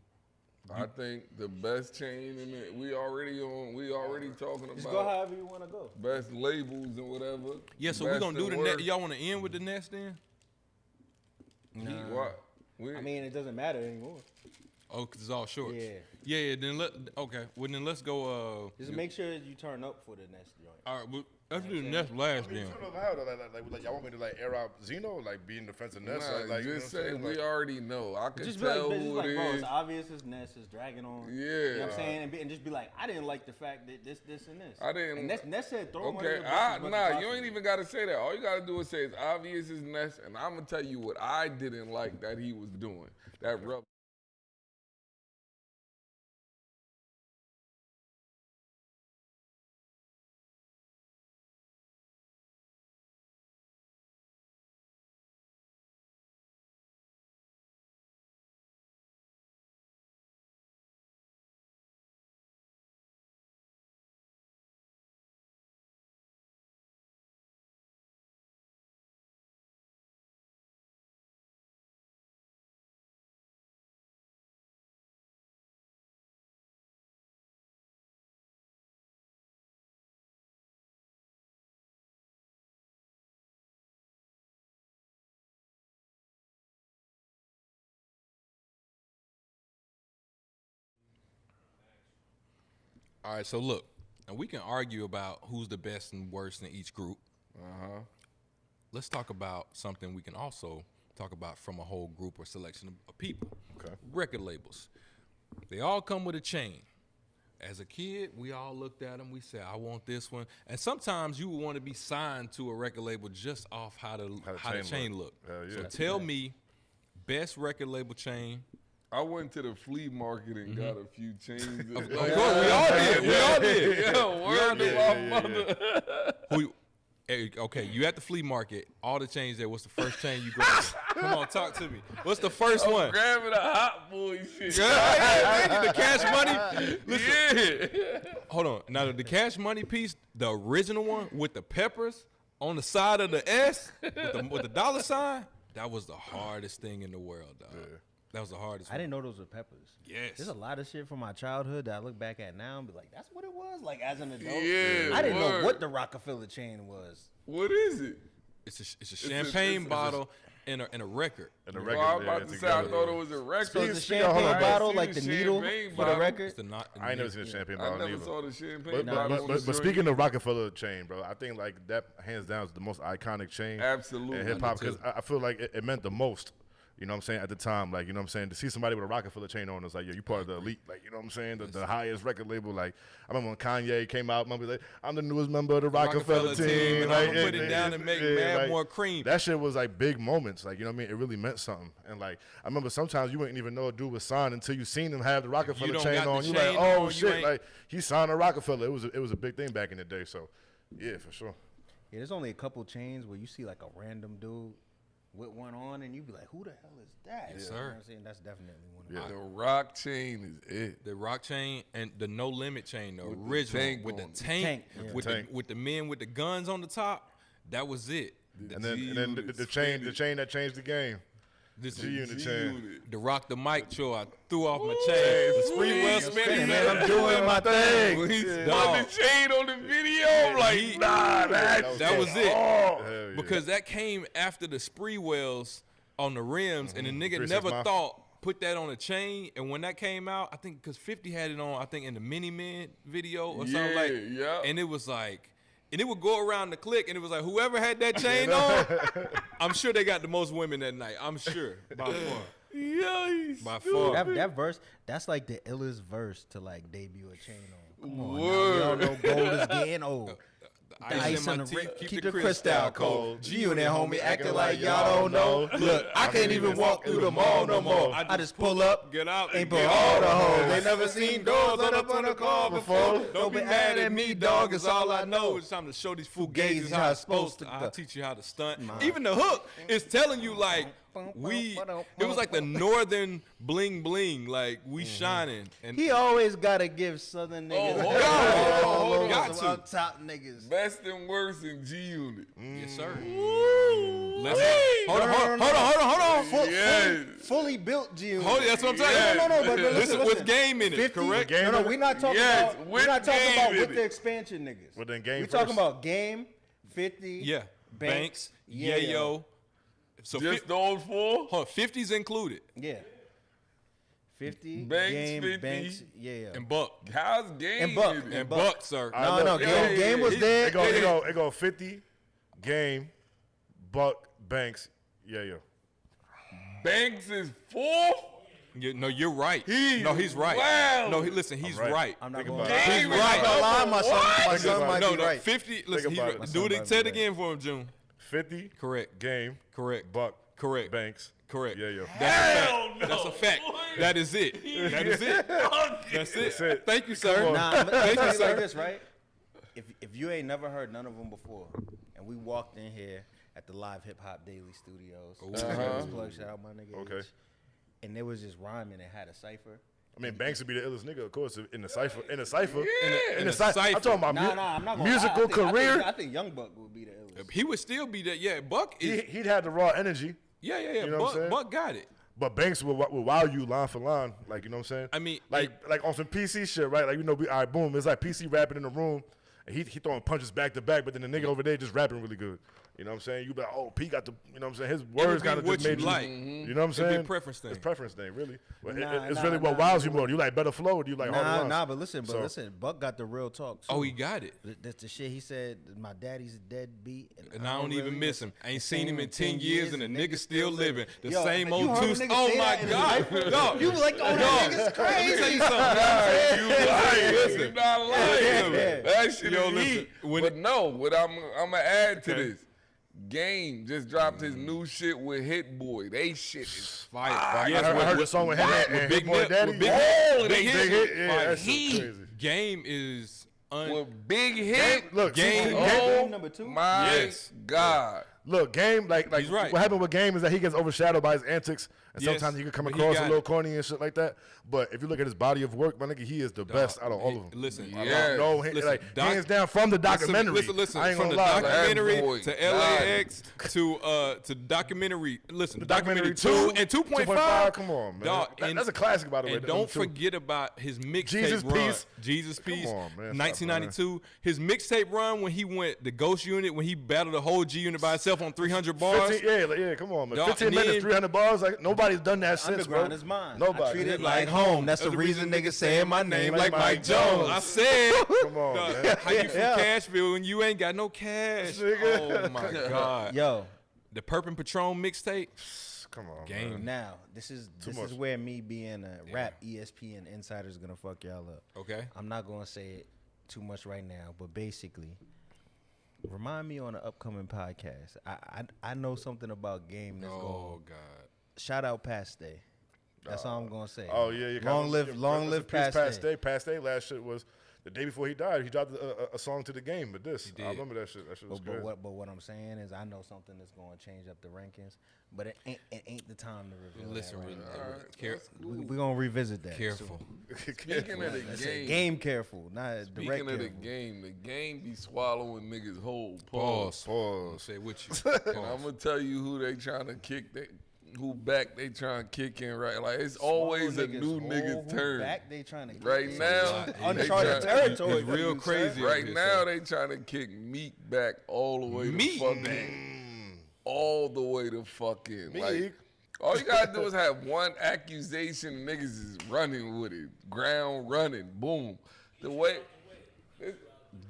I think the best chain in it. We already talking Just go about however you want to go. best labels and whatever. yeah. So we're Best gonna do and the worst. net. Y'all want to end with the Nets then? What? I mean, it doesn't matter anymore. Oh, 'cause it's all shorts. Yeah. Yeah. Then well then let's go. Just make sure you turn up for the next joint. All right. Let's do the Nets last I mean, then. you don't know how though. Like, y'all want me to like air out Zeno, like be in defense of Nets, Nah, like you know just what I'm say saying? we Like, already know. I can Just be tell like, who bro, it it's is. obvious his Ness is dragging on. Yeah. You know what I'm saying? And just be like, I didn't like the fact that this, and this. I didn't- And Ness said throw him Okay, under the bus as much as nah, you possible. ain't even got to say that. All you got to do is say it's obvious as Ness, and I'm gonna tell you what I didn't like that he was doing. That rub. All right. So look, and we can argue about who's the best and worst in each group. Let's talk about something we can also talk about from a whole group or selection of people. Okay. Record labels. They all come with a chain. As a kid, we all looked at them. We said, I want this one. And sometimes you would want to be signed to a record label just off how the chain look. Hell yeah. So tell me, best record label chain. I went to the flea market and got a few chains. Of course, we all did. We all did. Yo, word to my mother. Okay, you at the flea market, all the chains there. What's the first chain you grab? Come on, talk to me. What's the first one? Grabbing a hot boy shit. The Cash Money. Listen, Yeah. hold on. Now the Cash Money piece, the original one with the peppers on the side of the S with the dollar sign, that was the hardest thing in the world, dog. That was the hardest. I didn't know those were peppers. Yes. There's a lot of shit from my childhood that I look back at now and be like, that's what it was? Like, as an adult? Yeah, I didn't know word. what the Rockefeller chain was. What is it? It's a champagne it's a- bottle and a record. And the Well, record I was about to say I thought it was a record. So it's the Speaking of- hold champagne on, bottle, I like seen the the needle champagne for the bottle. record? It's the not. I ain't never seen a champagne I bottle never neither. saw the champagne But, bottle. on but the joint. speaking of Rockefeller chain, bro, I think like that hands down is the most iconic chain Absolutely. in hip hop I do because too. I feel like it meant the most. You know what I'm saying? At the time, like, you know what I'm saying? To see somebody with a Rockefeller chain on, it's like, yeah, you part of the elite. Like, you know what I'm saying? The highest record label. Like, I remember when Kanye came out, remember, like, I'm the newest member of the Rockefeller team. and Like, I'm gonna put it down and make yeah, mad like, more cream. That shit was like big moments. Like, you know what I mean? It really meant something. And like, I remember sometimes you wouldn't even know a dude was signed until you seen him have the Rockefeller don't chain got the on. You chain like, oh on, you shit, ain't- like he signed a Rockefeller. It was a big thing back in the day. So, yeah, for sure. Yeah, there's only a couple chains where you see like a random dude with one on and you be like, who the hell is that? Yes, You know sir. what I'm saying? That's definitely one of them. The rock chain is it. The rock chain and the no limit chain, the original tank with the on it. tank, Tank, yeah. with Tank. the with the men with the guns on the top. That was it. And then the chain that changed the game. This G Unit chain. the rock the mic chore. I threw off my chain. The spree well spinning, man, I'm doing my thing. When he spun Dog. the chain on the video, I'm like, He- nah, That was it. Hell yeah. Because that came after the spree wells on the rims, and the nigga 3 6 never Mafia. thought put that on a chain. And when that came out, I think because 50 had it on, I think in the Mini Man video or something like. yeah. And it was like, and it would go around the clique, and it was like whoever had that chain on, I'm sure they got the most women that night. I'm sure by far. Yeah, By far. That verse, that's like the illest verse to like debut a chain on. Come on, now. Word. We all know gold is getting old. The ice in my teeth keep the crystal cold. G-Unit, homie, acting like y'all don't know. Look, I can't even walk through the mall no more. I just pull up, get out, ain't put all the hoes. They never seen doors up on the car before. Don't be mad at me, dog. It's all I know. It's time to show these fugazis how it's supposed to. I'll teach you how to stunt. Even the hook is telling you like it was like the northern bling bling, like we shining. And he always gotta give southern niggas. hold on. Got to. Up top niggas. Best and worst in G Unit. Yes, sir. Hold on. Yes. Fully built G. That's what I'm telling you. No, but Listen, listen. with game in it, 50? correct? No, we're not talking Yes, about. with We're not talking game about in with it. the expansion niggas. Well, then game We're first. talking about game, 50. Yeah. Banks, Yayo. So Just those four? 50's included. Yeah. 50, Banks, game, 50. Banks, yeah. And Buck. How's game? And Buck. in it? And Buck, sir. No, game was there. It go 50, game, Buck, Banks, yeah. Banks is fourth? No, you're right. He's right. Wow. No, listen, he's right. I'm not Think going about to it. lie. Game is My number son one? might No, be right. 50. Listen, he's about right. it. Do Somebody it. Say it right. again for him, June. 50, Correct. game, Correct. Buck, Correct. Banks, Correct. yeah. That's a fact. That is it. That is it. That's it. Thank you, sir. Nah, I'm Thank you, tell you sir. like this, right? If you ain't never heard none of them before, and we walked in here at the Live Hip Hop Daily Studios, shout out my nigga. Okay. H, and they was just rhyming and had a cipher. I mean, Banks would be the illest nigga, of course, in the cipher. In the cipher. I'm talking about I'm not gonna musical lie. career. I think Young Buck would be the illest. He would still be that. Yeah, Buck is. He'd have the raw energy, Yeah. You know what I'm saying? Buck got it. but Banks will wow you line for line, like, you know what I'm saying? I mean, like on some PC shit, right? Like, all right, boom, it's like PC rapping in the room, and he throwing punches back to back, but then the nigga over there just rapping really good. You know what I'm saying? You be like, oh, P got the, you know what I'm saying? His words be kind of what just made you you, like. you know what I'm It'd be a saying? preference thing. It's preference thing, really. But Nah, it's nah, really what nah, wows you more. Do you like better flow, or do you like harder lines? Nah, but listen, So- Buck got the real talk. Too. Oh, he got it. That's the shit he said. My daddy's a deadbeat, And I don't even really miss him. I ain't seen him in 10 years, and the nigga still living. The Yo, same you old heard a two. nigga Oh say my that in God. his Dog. You like, oh, that nigga's crazy. Let me tell you something. You Listen. not lying. Yeah. That shit Yo, is listen, heat. when But it- no, what I'm gonna add to this. Game just dropped his new shit with Hit Boy. They shit is Fire. I Yes, heard the song with him and Big Hit Boy Nip, Daddy. with Big Oh, Nip. Big Big Hit, Hit. yeah, Fire. that shit's crazy. Game is with Big Hit. Look, Game. see, Oh number 2? my Yes. God. Look, Game, like He's right. what happened with Game is that he gets overshadowed by his antics, and Yes, sometimes he can come but he across a got little it. corny and shit like that. But if you look at his body of work, my nigga, he is the best out of all of them. Listen, Yeah. No, Listen, like hands down from the documentary. Listen. I ain't From gonna the lie. documentary That boy to LAX to documentary. Listen, The documentary documentary 2 and 2.5. 2.5, come on, man. Dog, That's a classic, by the way. And the don't two. forget about his mixtape Jesus run. Peace. Jesus Peace. on, man. 1992. His mixtape run when he went the Ghost Unit, when he battled the whole G Unit by himself on 300 bars. 15, yeah, come on, man. Dog, 15 and minutes, then- 300 bars. Like nobody's done that since, Underground bro. is mine. Nobody. I treat it like like home. That's the reason niggas saying my name like Mike Jones. I said, Come on, dog, man. how you from Yeah. Cashville when you ain't got no cash? Nigga. Oh my God. Yo, The Perp and Patron mixtape. Come on, Game. man. now this is much. where me being a rap ESPN insider is gonna fuck y'all up. Okay. I'm not gonna say it too much right now, but basically, remind me on an upcoming podcast. I know something about Game that's Oh going. God. Shout out Past Day. That's all I'm gonna say. Oh yeah, Long live Past Day. Past Day. Last shit was the day before he died. He dropped a song to the game. But this, I remember that shit. That shit was But crazy. what I'm saying is, I know something that's going to change up the rankings, but it ain't the time to reveal. Listen, that right really, now. We're gonna revisit that. careful. Speaking of the game, Game careful, not direct speaking of careful. the game be swallowing niggas whole. Pause. Pause. Say with you. And I'm gonna tell you who they trying to kick. Who back they trying to kick in right? Like it's always a new nigga's turn. Back, they trying to Right now, uncharted they territory. It's real crazy. Right Yes, now, sir. they trying to kick Meek back all the way Meek? to fucking, all the way to fucking. Meek? Like, all you gotta do is have one accusation, niggas is running with it, ground running, boom. The way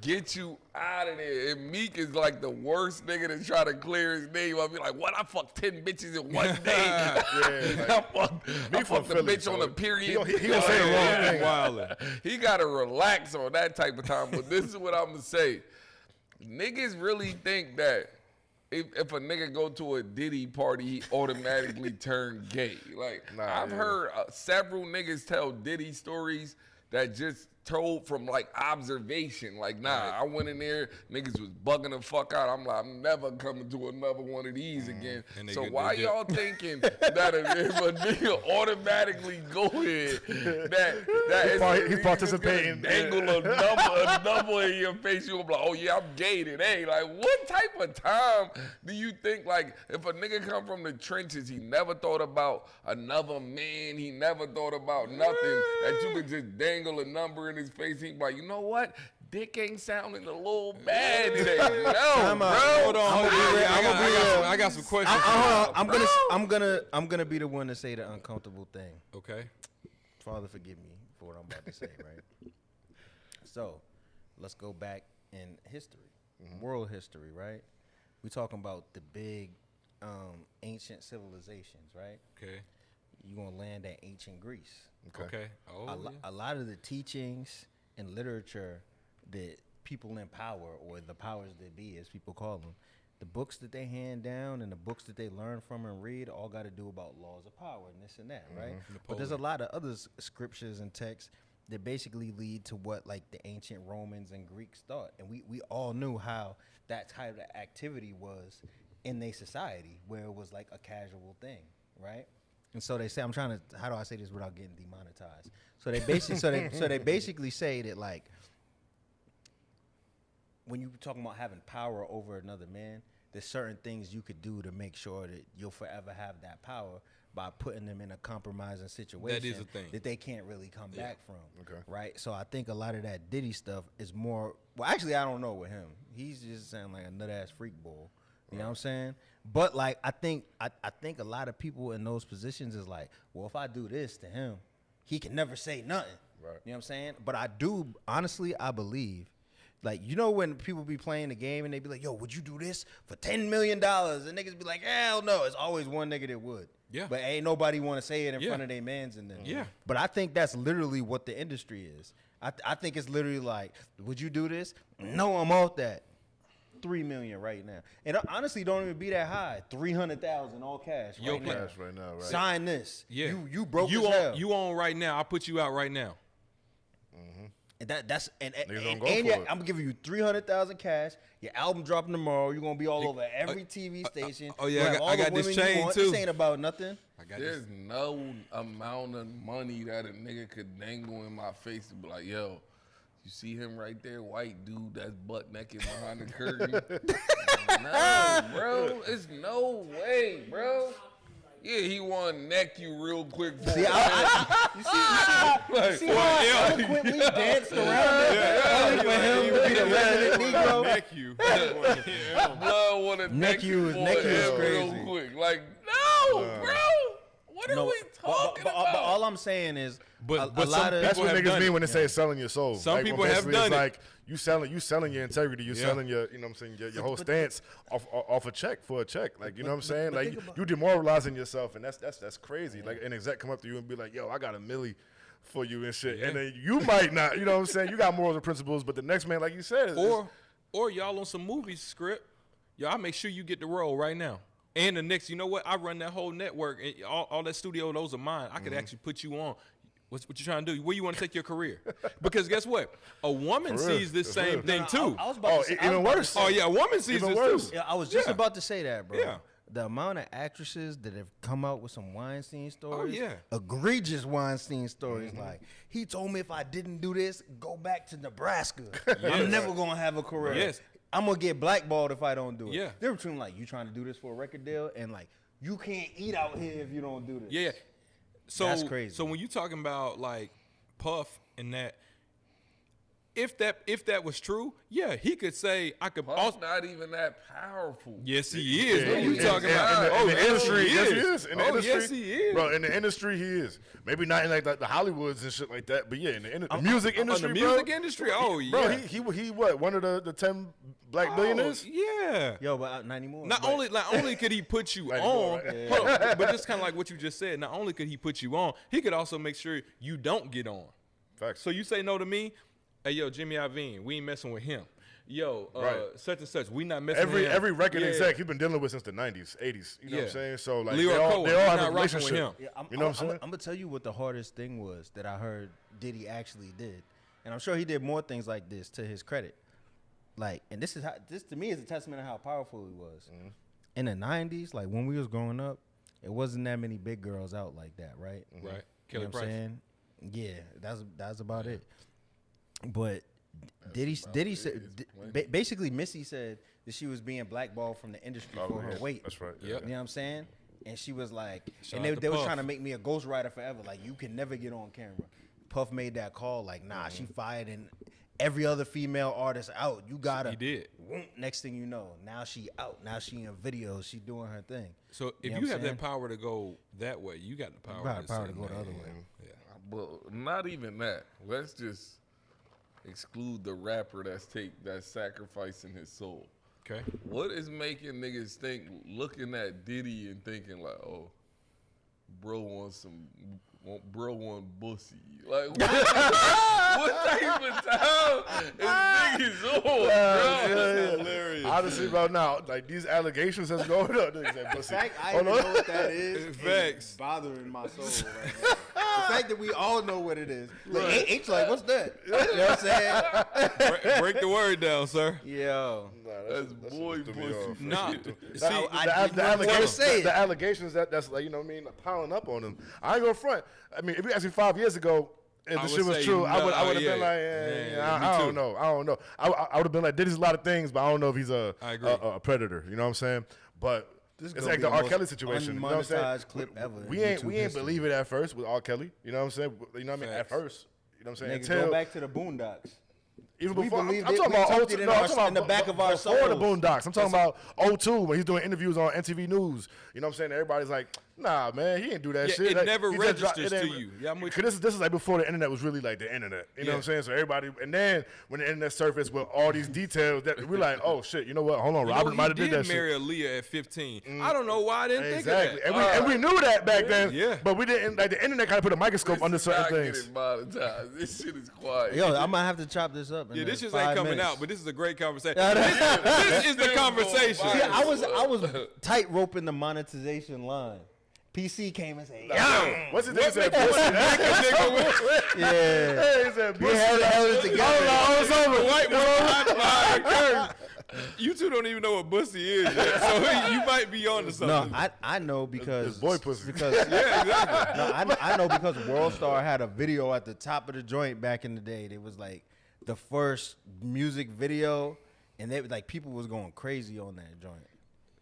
get you out of there. And Meek is like the worst nigga to try to clear his name. I'll be like, what? I fucked 10 bitches in one day. I fucked a Philly, bitch on a period. He gonna say the wrong thing. Wildin'. He got to relax on that type of time. But this is what I'm going to say. niggas really think that if a nigga go to a Diddy party, he automatically turn gay. Like, I've heard several niggas tell Diddy stories that just told from like observation. Like, I went in there, niggas was bugging the fuck out. I'm like, I'm never coming to another one of these again. So why y'all thinking that if a nigga automatically go ahead, that he's participating, dangle a number in your face, you gonna be like, oh yeah, I'm gay today. Like, what type of time do you think, like, if a nigga come from the trenches, he never thought about another man, he never thought about nothing, that you could just dangle a number in his face, he like, you know what? Dick ain't sounding a little bad today. No, bro. Hold on. I got some questions. I'm gonna be the one to say the uncomfortable thing. Okay. Father, forgive me for what I'm about to say, right? So, let's go back in history, world history, right? We talking about the big ancient civilizations, right? Okay. You gonna land at ancient Greece. Okay. Oh, A lot of the teachings and literature that people in power, or the powers that be, as people call them, the books that they hand down and the books that they learn from and read all got to do about laws of power and this and that, right? But there's a lot of other scriptures and texts that basically lead to what like the ancient Romans and Greeks thought. And we all knew how that type of activity was in their society, where it was like a casual thing, right? And so they say, I'm trying to, how do I say this without getting demonetized? So they basically, so they basically say that like, when you're talking about having power over another man, there's certain things you could do to make sure that you'll forever have that power by putting them in a compromising situation That is a thing. that they can't really come back from. Okay. Right? So I think a lot of that Diddy stuff is more, well, actually, I don't know with him. He's just sounding like a nut-ass freak bull. You know what I'm saying? But like, I think a lot of people in those positions is like, well, if I do this to him, he can never say nothing. Right. You know what I'm saying? But I do, honestly, I believe, like, you know when people be playing the game and they be like, yo, would you do this for $10 million? And niggas be like, hell no. It's always one nigga that would. Yeah. But ain't nobody want to say it in Yeah. front of their mans and them. Yeah. But I think that's literally what the industry is. I think it's literally like, would you do this? No, I'm off that. $3 million right now, and honestly, don't even be that high. 300,000 all cash Yo, right now. Cash right now, right? Sign this. Yeah. You broke you as hell. You on right now. I'll put you out right now. And that's Niggas don't go and for it. I'm giving you 300,000 cash. Your album dropping tomorrow. You're gonna be all over every TV station. oh, yeah, You I have got- all I the got this women you chain, want. too. This ain't about nothing. I got There's this. no amount of money that a nigga could dangle in my face to be like, yo, you see him right there, white dude that's butt naked behind the curtain? No, bro. It's no way, bro. Yeah, he want to neck you real quick. For See, it. you see how I eloquently danced around it? Only for him to be the resident Negro. Neck you. Blood want to neck you for neck you is it real crazy. quick. Like, no, bro. What are we talking about? But all I'm saying is, But a some lot of That's People what have niggas done mean it. when they say selling your soul. Some Like, people when have basically done it's it. like you selling your integrity, you Yeah. selling your, you know what I'm saying, your whole stance off a check for a check. Like, you know what I'm saying? but Like think about- you demoralizing yourself, and that's crazy. Like an exec come up to you and be like, yo, I got $1 million for you and shit. Yeah. And then you might not, you know what I'm saying? You got morals and principles, but the next man, like you said, is Or y'all on some movie script. Y'all make sure you get the role right now. And the next, you know what? I run that whole network. And all that studio, those are mine. I could actually put you on. What you trying to do? Where you want to take your career? Because guess what? A woman For real. sees this For same real. thing too. I was about Oh, to say, even worse. Oh yeah, a woman sees Even this worse. too. Yeah, I was just Yeah. about to say that, bro. Yeah. The amount of actresses that have come out with some Weinstein stories, yeah. egregious Weinstein stories, like he told me if I didn't do this, go back to Nebraska. I'm never gonna have a career. Yes. I'm gonna get blackballed if I don't do it. Yeah. They're between like you trying to do this for a record deal and like you can't eat out here if you don't do this. Yeah. So That's crazy. So when you talking about like Puff and that, if that was true, yeah, he could say I could. Puff's Also, not even that powerful. yes, he is. What are you in- talking in- about? in the- Oh, in the yes, industry, he yes, he is. is. In the Oh, industry, yes, he is. bro. In the industry, he is. Maybe not in like the Hollywoods and shit like that, but yeah, in the music industry, the bro. music industry. Oh yeah, Bro, he what? One of the 10 black billionaires? Oh, yeah. Yo, but not anymore. Not only could he put you Right, on, right. hold on, but just kind of like what you just said. Not only could he put you on, he could also make sure you don't get on. Facts. So you say no to me, hey yo, Jimmy Iovine, we ain't messing with him. yo, Right. such and such, we not messing with him. Every record Yeah. exec he's been dealing with since the 90s, 80s. You know what I'm Yeah. saying? So like Leroy they all Cohen, we have not a rocking with relationship. him. Yeah, You know what I'm saying? I'm gonna tell you what the hardest thing was that I heard Diddy actually did, and I'm sure he did more things like this to his credit. Like, and this to me is a testament of how powerful he was. Mm-hmm. In the '90s, like when we was growing up, it wasn't that many big girls out like that, right? Right. You know Kelly what I'm Price. saying? Yeah, that's about it. But Diddy said basically Missy said that she was being blackballed from the industry Oh, for yeah, her weight. That's right. Yep. You know what I'm saying? And she was like, Shout and out to they was Puff. trying to make me a ghostwriter forever. Like, you can never get on camera. Puff made that call, like, nah, she fired and every other female artist out. You gotta. He did. Next thing you know, now she out. Now she in videos. She doing her thing. So if know you what have I'm that saying? power to go that way, you got the power. got the power say, to go the man, other way. Yeah. But not even that. Let's just exclude the rapper that's sacrificing his soul. Okay. What is making niggas think, looking at Diddy and thinking like, oh, bro wants bussy? Like, what type of time is niggas on, bro? Hilarious. Honestly, bro, now like these allegations that's going up. Niggas say, pussy. I Hold even on. know what that is. Facts. It's bothering my soul right now. The fact that we all know what it is. Like, H like, what's that? You know what I'm saying? Break the word down, sir. Yo. Nah, That's that boy shit threw me pussy. off. Nah. See, The wanna say it. allegations that's like, you know what I mean, like, piling up on them. I ain't gonna front. I mean, if you asked me 5 years ago if I the would shit was say true, no. I would have Yeah. been like, Yeah, me I too. don't know. I don't know. I would have been like, Diddy's a lot of things, but I don't know if he's a I agree. a predator. You know what I'm saying? But This it's gonna like be the the R. most Kelly situation. You know what I'm saying? unmonetized clip ever in We YouTube ain't history. believe it at first with R. Kelly. You know what I'm saying? You know what I mean? At Facts. first. You know what I'm saying? Nigga, go back to the Boondocks. Even We before, believed I'm it. talking We about tucked 02, it in no, our- I'm talking in the about back of our before the souls. Boondocks. I'm talking about 02 when he's doing interviews on NTV News. You know what I'm saying? Everybody's like, nah, man, he didn't do that Yeah, shit. it Like, never he just dropped- registers it ain't- to you. Yeah, I'm with 'cause this is like before the internet was really like the internet. You know what I'm saying? So everybody, and then when the internet surfaced with all these details, that we're like, oh shit, you know what? Hold on, Robert might have did that marry shit. Aaliyah at 15. I don't know why I didn't Exactly, think of that. and we knew that back then. Yeah. but we didn't. Like the internet kind of put a microscope under This is not certain things. getting monetized. This shit is quiet. Yo, I might have to chop this up. In Yeah, this like just ain't 5 coming minutes. out, but this is a great conversation. Yeah, this is the conversation. See, See, I was tight roping the monetization line. PC came and said, "Yo, What's his name? Said pussy. yeah, Hey, he said we pussy. held it together." It's over. White boy behind the curtain. You two don't even know what bussy is yet, so you might be on to something. No, I know because It's boy pussy. Because Yeah, exactly. no, I know because Worldstar had a video at the top of the joint back in the day. It was like the first music video, and they like people was going crazy on that joint.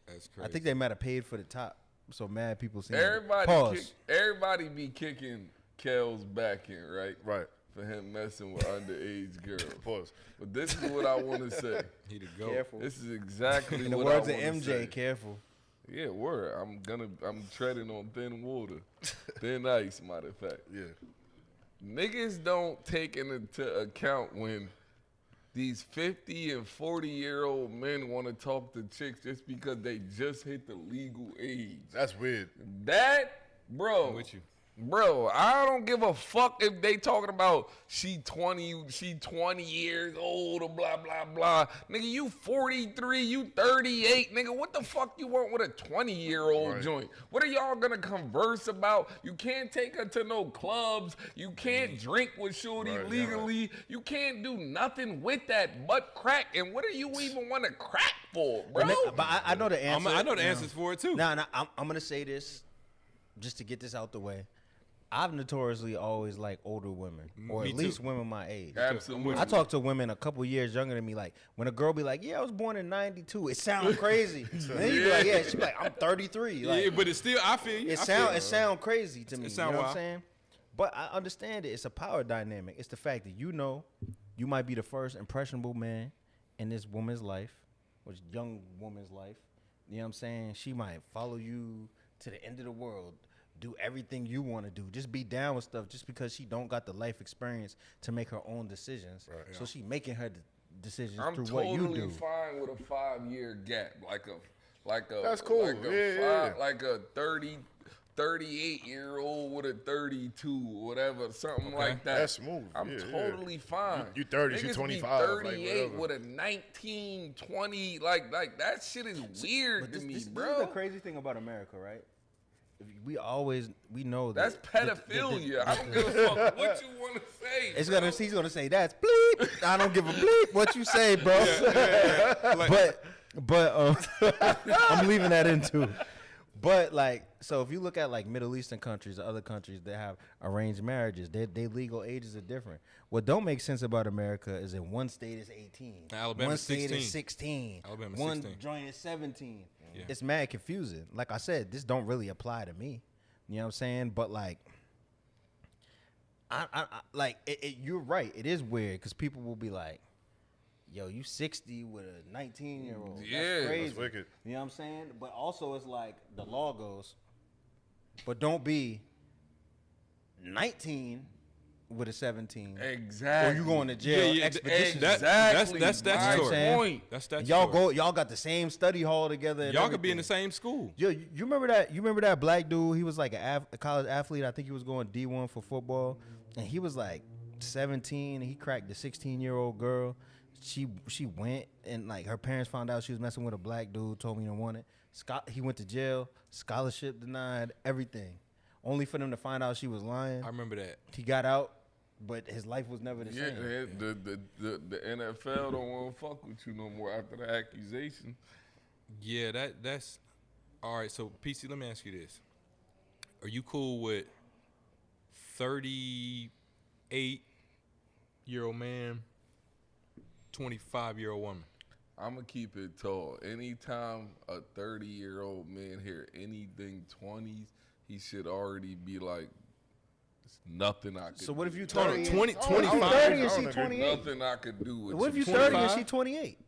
That's crazy. I think they might have paid for the top, so mad people seen Everybody, it. Pause. everybody be kicking Kel's back in, right? Right. For him messing with underage girls. Pause. But this is what I want to say. He the goat. Careful. This is exactly In the what words I of wanna MJ, say. careful. Yeah, word. I'm treading on thin water, thin ice. Matter of fact, Yeah. niggas don't take into account when these 50 and 40-year-old men want to talk to chicks just because they just hit the legal age. That's weird. That, bro. I'm with you. Bro, I don't give a fuck if they talking about she 20 years old or blah, blah, blah. Nigga, you 43, you 38. Nigga, what the fuck you want with a 20-year-old Right. joint? What are y'all gonna converse about? You can't take her to no clubs. You can't drink with shorty Right, legally. You can't do nothing with that but crack. And what do you even want to crack for, bro? But I know the answer. I know the answers for it too. Nah, I'm gonna say this just to get this out the way. I've notoriously always liked older women, or Me at too. least women my age. Absolutely. I talk to women a couple years younger than me. Like when a girl be like, "Yeah, I was born in '92," it sounds crazy. And then you be like, "Yeah," she be like, "I'm 33." Like Yeah, but it's still, I feel you. it I feel you. sound crazy to me. sound You know what wild. I'm saying? But I understand it. It's a power dynamic. It's the fact that you know you might be the first impressionable man in this woman's life, or young woman's life. You know what I'm saying? She might follow you to the end of the world, do everything you want to do, just be down with stuff just because she don't got the life experience to make her own decisions. So she making her decisions I'm through what you totally do. fine with a 5-year gap, like a That's cool. like a Yeah. like a 38-year-old with a 32, whatever, something like that. That's smooth. I'm Yeah, totally fine. You 30, she Niggas 25, Be like, 38 whatever. with a 19, 20, like that shit is weird to me, This is bro. the crazy thing about America, right? We know That's that pedophilia. I don't give a fuck what you want to say. It's bro. he's gonna say that's bleep. I don't give a bleep what you say, bro. But I'm leaving that in too. But like, so if you look at like Middle Eastern countries or other countries that have arranged marriages, their legal ages are different. What don't make sense about America is in one state is 18, Alabama one state 16. is 16, Alabama one 16. joint is 17. Yeah. It's mad confusing. Like I said, this don't really apply to me. You know what I'm saying? But like, I like you're right. It is weird because people will be like, "Yo, you 60 with a 19-year-old? Yeah, That's that's crazy." wicked. You know what I'm saying? But also, it's like the law goes, but don't be 19 with a 17. Exactly. Or you going to jail Yeah, expeditiously. Exactly. That's You know what I'm statutory. saying? Point. That's And statutory. y'all got the same study hall together. and Y'all could be in the everything. same school. Yo, you remember that? You remember that black dude? He was like a college athlete. I think he was going D1 for football, and he was like 17. And he cracked the 16-year-old girl. She went and like her parents found out she was messing with a black dude. Told me he didn't want it. He went to jail. Scholarship denied. Everything, only for them to find out she was lying. I remember that. He got out, but his life was never the Yeah, same. the NFL don't want to fuck with you no more after the accusation. Yeah, that's all right. So PC, let me ask you this: are you cool with 38-year-old man, 25-year-old woman? I'm gonna keep it tall. Anytime a 30-year-old man hear anything 20s, he should already be like, "It's nothing I could." So what if you Hold on, 30? 20, You 25? 30 and I she don't agree. 28. Nothing I could do with What if you. you 30 and 25? she 28?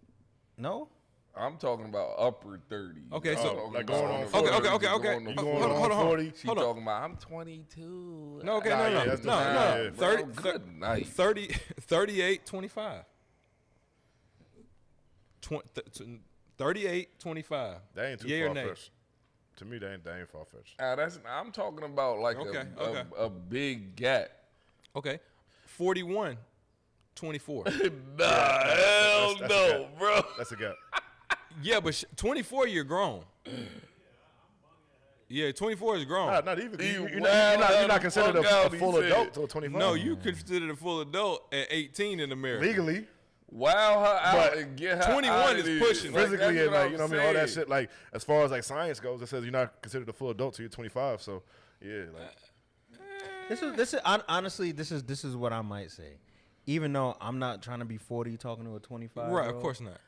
No. I'm talking about upper 30s. Okay, so- I'm talking like about going on the 40. Okay. verge of Okay. going You to going Hold on, hold on, 40? She Hold on. talking about I'm 22. No, okay, Nah, no, yeah, no, that's no, different. no. Yeah. 30, Bro, good night. 30, 38, 25. 38, 25. That ain't too Yay or far nay? fetched. To me, that ain't far fetched. I'm talking about like Okay, a, okay. a big gap. Okay. 41, 24. Nah, hell that's a no, gap. bro. That's a gap. Yeah, but 24, you're grown. Yeah, 24 is grown. Not even. He You're wild not the considered fuck out, a he full said. adult till 25. No, you considered a full adult at 18 in America. legally, Wow her out But and get her 21 out of is there. pushing. physically, that's and what like you know what I mean, all that saying. shit. Like as far as like science goes, it says you're not considered a full adult till you're 25. So yeah, like Honestly, this is what I might say. Even though I'm not trying to be 40 talking to a 25. Right, of course not.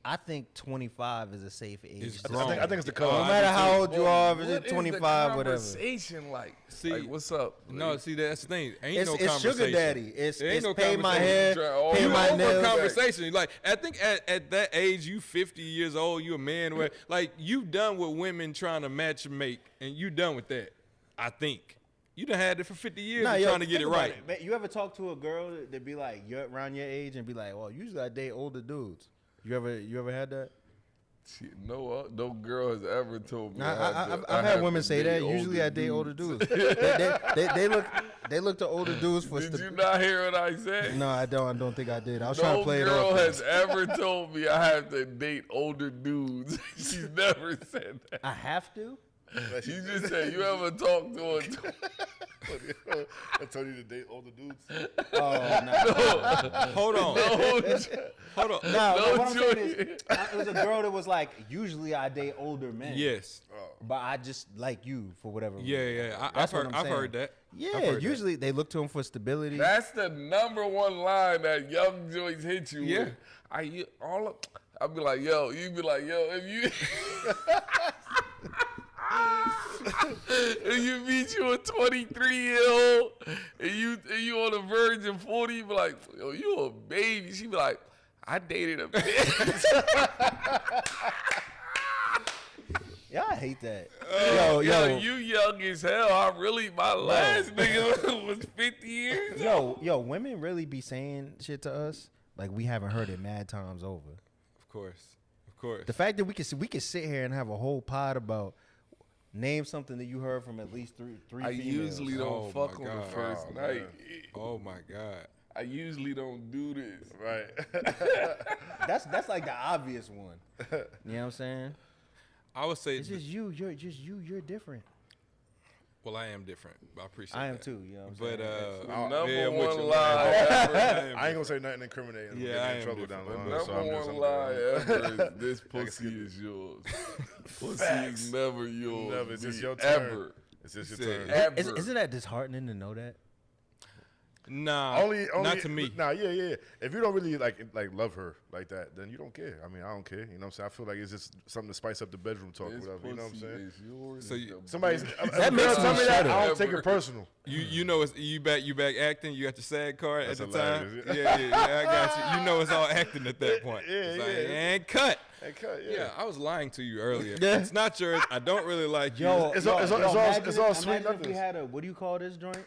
I think 25 is a safe age. It's to grown. start. I think it's the Oh, No cutoff. matter I do how too. old you are, if What it's is 25, the whatever. conversation like? See, Like, what's up? No, see, that's the thing. Ain't It's, no it's conversation. sugar daddy. It's There ain't no pay my conversation. hair, Oh, pay you my over nails. Conversation. Like, I think at that age, you 50 years old, you a man. Where, like, you done with women trying to match make, and you done with that. I think. You done had it for 50 years Nah, and yo, trying to get think it about right. Man, you ever talk to a girl that be like, you're around your age and be like, well, usually I date older dudes. You ever had that? Shit, no girl has ever told me. I've I had have women to say date that. Usually I date older dudes. dudes. they look to older dudes for Did you not hear what I said? No, I don't think I did. I was trying to No play it girl off. has ever told me I have to date older dudes. She's never said that. I have to? You just said you ever talked to a I told you to date older dudes. Oh, no. Hold on. Hold on. No, No what I'm saying joy. is, it was a girl that was like, usually I date older men. Yes. But I just like you for whatever reason. Yeah. I've That's what heard. I'm I've saying. heard that. Yeah, I've heard that. usually they look to him for stability. That's the number one line that young Joyce hit you Yeah. with. I'll be like, yo, you be like, yo, if you if you meet you a 23-year-old and you on the verge of 40, you be like, yo, you a baby. She be like, I dated a bitch. Yeah, I hate that. Yo, yo, you young as hell. My last nigga was 50 years old. yo, women really be saying shit to us like we haven't heard it mad times over. Of course. The fact that we can sit here and have a whole pod about Name something that you heard from at least three I females. usually don't Oh, fuck my on the God. first Oh, night. Oh my God. I usually don't do this. Right. That's like the obvious one. You know what I'm saying? I would say, It's just you. You're just you. You're different. well, I am different. I appreciate I am that. too. You know what I'm But saying? Number yeah, I'm with one you, lie man. ever. I ain't gonna say nothing incriminating. Yeah, Yeah, I in am trouble different, down the but line. So Number I'm just one lie good. ever is this pussy is yours. Pussy is never yours. Never, it's just B. your turn. Ever. It's just your Said- turn. Ever. Isn't that disheartening to know that? Nah, Only, not to me. Nah, yeah. If you don't really like love her like that, then you don't care. I mean, I don't care. You know what I'm saying? I feel like it's just something to spice up the bedroom talk, This whatever. You know what I'm pussy saying? is yours. So It's you- the Somebody's best. That makes tell me me that. shut I up. don't take it personal. You know it's you back acting. You got your SAG card That's at the time. hilarious. Yeah, I got you. You know it's all acting at that point. Yeah, It's like, yeah. and cut. Hey, cut, Yeah, I was lying to you earlier. Yeah. It's not yours. I don't really like you. It's all sweet Imagine if nothings. we had a, what do you call this joint?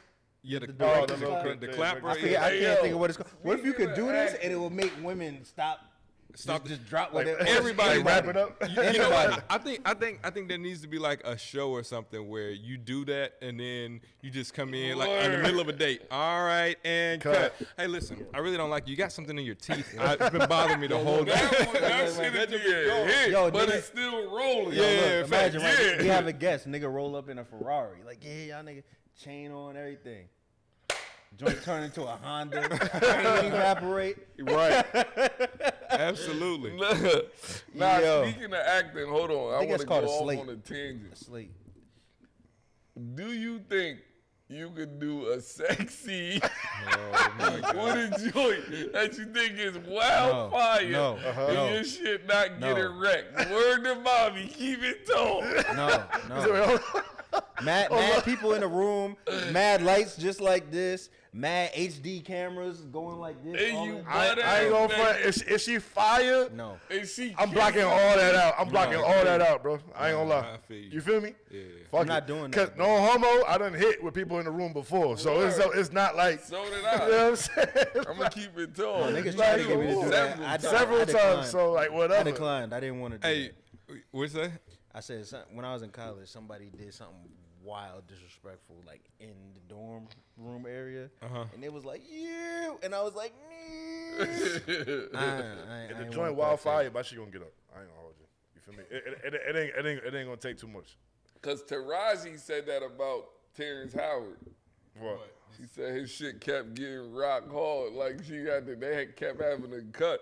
Yeah, the, the director, director's the cut. clapper. I, forget, yeah. I Hey, can't yo, think of what it's called. What if you could do this acting. and it would make women stop? Stop. Just drop Like, whatever. everybody wrap it up. You know what? I think there needs to be like a show or something where you do that and then you just come in like in the middle of a date. All right, and cut. Hey, listen, I really don't like you. You got something in your teeth. It's been bothering me the whole day. That shit is a hit, Yo, but nigga- it's still rolling. Yeah, Look, imagine facts. right, we have a guest, nigga roll up in a Ferrari. Like, yeah, y'all nigga, chain on, everything. Joint turn into a Honda. Chain evaporate. Right. Absolutely. Nah, Yo. speaking of acting, hold on. I think want that's to go called a off slate. on a tangent. Sleep. Do you think you could do a sexy Oh my God. with a joint that you think is wildfire no, and no. your shit not No. getting wrecked? Word to mommy, keep it tall. No. Mad people in the room, mad lights just like this, mad HD cameras going like this. And all you that. butt I ain't gonna ass front. naked, Is she fire? No. and she I'm blocking all that out. I'm blocking all that out, bro. I ain't gonna lie. I feel you. You feel me? Yeah. Fuck I'm not it. doing 'Cause that, no homo, I done hit with people in the room before, so it's not like So did you know what I. I'm saying. I'm gonna keep it tall. Niggas tried to get me to do that. Several I times. Several I times, declined. so like I whatever. declined. I didn't want to do Hey, that. what's that? I said when I was in college, somebody did something wild, disrespectful, like in the dorm room area, and it was like you, and I was like, I If the ain't joint wanna wildfire, but she gonna get up. I ain't gonna hold you. You feel me? It ain't gonna take too much. Cause Taraji said that about Terrence Howard. What? She said his shit kept getting rock hard, like she got to, they had kept having to cut.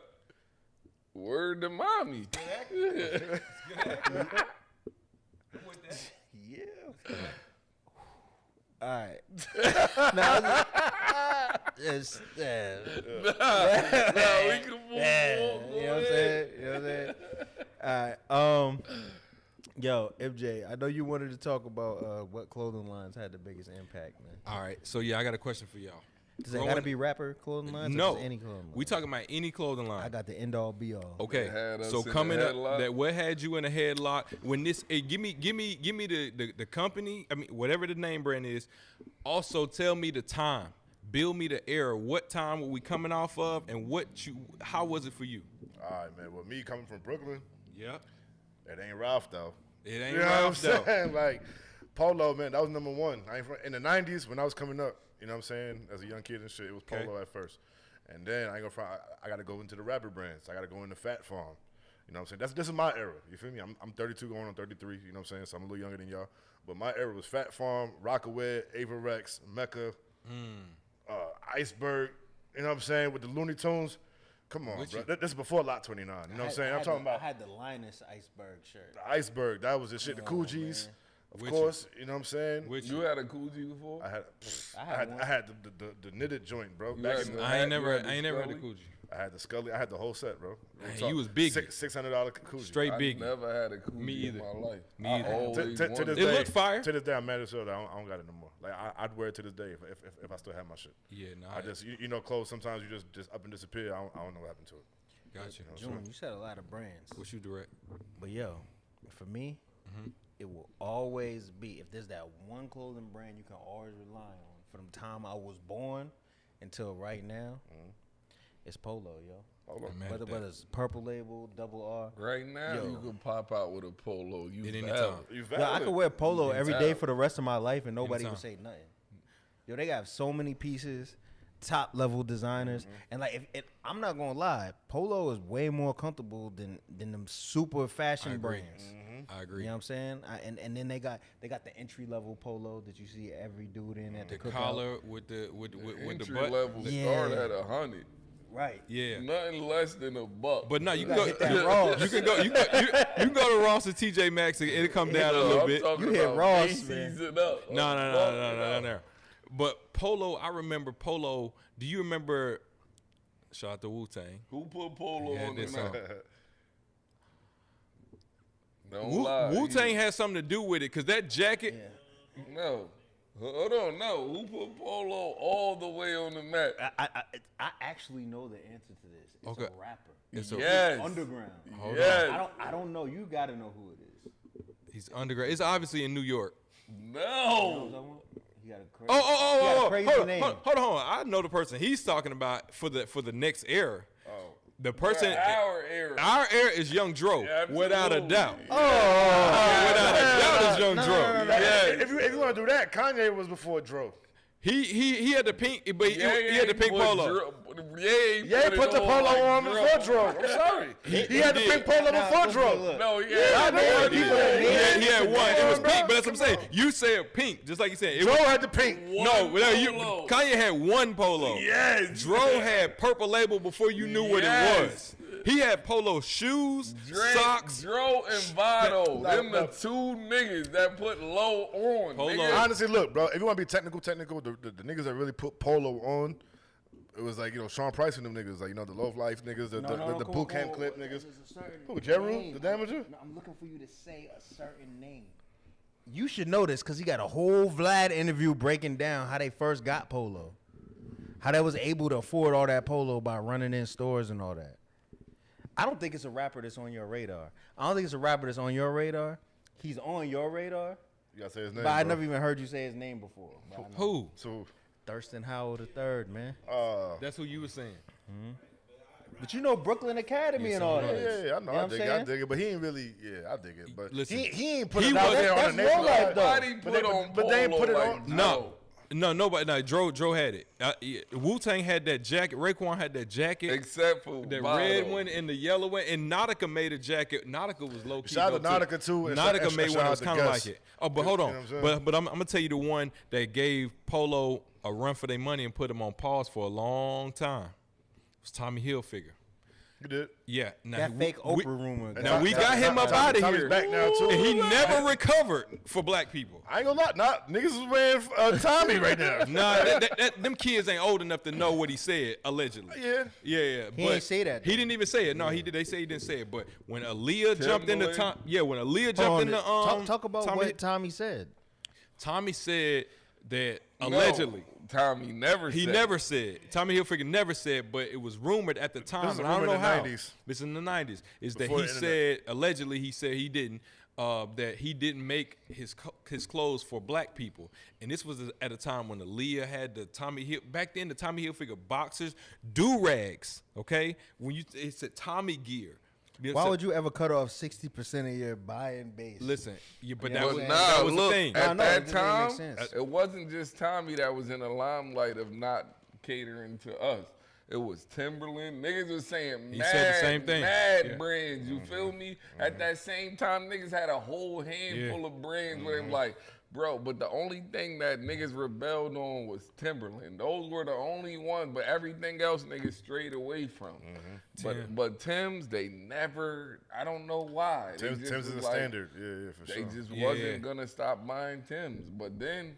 Word to mommy. Yeah. All right. Now, it's, Nah, we can move on. you know what I'm saying? You know what I'm saying? All right. Yo, MJ, I know you wanted to talk about what clothing lines had the biggest impact, man. All right. So yeah, I got a question for y'all. Does it gotta be rapper clothing lines? Or No. just any clothing line? We talking about any clothing line. I got the end all be all. Okay, They had us so in the coming up, headlock. that what had you in a headlock? When this, hey, give me the company. I mean, whatever the name brand is. Also, tell me the time. Bill me the era. What time were we coming off of, and how was it for you? All right, man. Well, me coming from Brooklyn, Yeah, it ain't Ralph though. it ain't You know what I'm Ralph though. saying? Like Polo, man, that was number one. I ain't in the '90s when I was coming up. You know what I'm saying? As a young kid and shit, it was Okay. Polo at first, and then I ain't gonna. I got to go into the rapper brands. I got to go into Fat Farm. You know what I'm saying? This is my era. You feel me? I'm 32 going on 33. You know what I'm saying? So I'm a little younger than y'all. But my era was Fat Farm, Rockaway, Ava Rex, Mecca, Iceberg. You know what I'm saying? With the Looney Tunes. Come on, Which bro. you- This is before Lot 29. You know what I'm saying? I'm talking about I had the Linus Iceberg shirt. the Iceberg. That was the shit. The Coogis, of Which- course. You know what I'm saying? Which You had a Coogee before? I had, I I had had, one. I had the knitted joint, bro. You Back had in the- the, I ain't You never had the had the Scully? Coogee. I had the Scully. I had the whole set, bro. Man, you was big. $600 Coogee. Straight I big. never had a Coogee Me either. in my life. Me I either. To always this wanted It day, looked fire. To this day, I'm mad as hell that I don't got it no more. Like I'd wear it to this day if I still have my shit. Yeah, nah. I just you know clothes sometimes you just up and disappear. I don't know what happened to it. Gotcha. June, you said a lot of brands. What you direct? But yo, for me, it will always be, if there's that one clothing brand you can always rely on from the time I was born until right now, it's Polo, yo. Hold on. Man, Whether it's purple label, double R. Right now, you can pop out with a polo. You At any valid. time. You Yo, I valid. could wear polo every day Anytime. for the rest of my life and nobody Anytime. would say nothing. Yo, they got so many pieces, top level designers, and like if I'm not gonna lie, polo is way more comfortable than them super fashion I agree. brands. I agree. You know what I'm saying? And then they got the entry level polo that you see every dude in at the, The cookout. collar with the Entry butt. level Yeah. start at 100. Right. Yeah. Nothing less than $1. But no, you can gotta go. hit that Ross. You can go. You can go to Ross and TJ Maxx and it'll come down a little bit. I'm talking You hit about Ross, Macy's man. and up. No. But polo, I remember polo. Do you remember? Shout out to Wu Tang. Who put polo Yeah, on the this map? song. Don't lie. Wu Tang had something to do with it because that jacket. No. Hold on, no. Who put polo all the way on the map? I actually know the answer to this. It's Okay. a rapper. It's a- Yes. Underground. Yes. I don't know. You gotta know who it is. He's underground. It's obviously in New York. No. He got a crazy. Oh, he got a hold crazy on, name. hold on. I know the person he's talking about for the next era. Oh. The person, Our era. our era is Young Dro, without a Absolutely. doubt. Without a doubt is Young Dro. Yes. If you want to do that, Kanye was before Dro. He had the pink, but he had the pink polo. Yeah, he put the polo on before Dro. I'm sorry. He had the did. pink polo before Dro. No, I yeah. know people that He had one. It was Bro, pink, but that's what I'm saying. come on. You said pink, just like you said. It Dro was, had the pink. no, polo. Kanye had one polo. Yes. Dro had purple label before you knew what it Yes. was. He had polo shoes, socks. Dro and Vado. Like, Them the two niggas that put low on. Polo. nigga. Honestly, look, bro. If you want to be technical, the niggas that really put polo on, it was like Sean Price and them niggas, like the Love Life niggas, the boot camp clip niggas. Who, Jeru, the Damager? No, I'm looking for you to say a certain name. You should know this because he got a whole Vlad interview breaking down how they first got polo, how they was able to afford all that polo by running in stores and all that. I don't think it's a rapper that's on your radar. I don't think it's a rapper that's on your radar. He's on your radar, You gotta say his name. but I bro. never even heard you say his name before. But I know. Who? So, Thurston Howell III, man. That's who you were saying. But you know Brooklyn Academy and all that. yeah, I know, You I what dig I'm it, I saying? dig it, but he ain't really, I dig it, but Listen, he ain't put he it out was- there on that's the your life, nation. though. Nobody But put they- on but they ain't polo put it like on- No. Nobody. No, Dro had it. Wu Tang had that jacket. Raekwon had that jacket. Except for The Vado. red one and the yellow one, and Nautica made a jacket. Nautica was low key. Shout out to though, Nautica, too, and Nautica shout- made shout one that out was to kind of Gus. like it. Oh, but hold You on. know what I'm saying? But I'm gonna tell you the one that gave Polo a run for their money and put them on pause for a long time. It was Tommy Hilfiger. You did. Yeah. Now, That fake Oprah rumor. Now we got him up out of Tommy's here, back now, too. and he never recovered for black people. I ain't gonna lie, niggas is wearing Tommy right now. Nah, them kids ain't old enough to know what he said allegedly. Yeah. Yeah. He but ain't say that, He though. didn't even say it. No, he did. They say he didn't say it. But when Aaliyah jumped in the Timberland. time, when Aaliyah Hold jumped on, in the talk about Tommy, what Tommy said. Tommy said that No, allegedly. Tommy never He said. never said. Tommy Hilfiger never said, but it was rumored at the time, This is and I don't rumored know in how. the 90s. It's in the 90s. Is Before that he the said allegedly he said he didn't that he didn't make his clothes for black people, and this was at a time when Aaliyah had the Tommy Hill back then the Tommy Hilfiger boxers do rags. Okay, when it said Tommy gear. Why would you ever cut off 60% of your buying base? listen? But Yeah, that but was, nah, that was look, the thing. No, At no, it that didn't make time, sense. it wasn't just Tommy that was in the limelight of not catering to us. It was Timberland. Niggas was saying He mad, said the same thing. mad Yeah. brands. You feel me? At that same time, niggas had a whole handful Yeah. of brands where they was like, bro, but the only thing that niggas rebelled on was Timberland. Those were the only ones, but everything else niggas strayed away from. But Tim's, they never, I don't know why. They just Tim's is was the like, standard. Yeah, for They sure. just Yeah. wasn't gonna stop buying Tim's, but then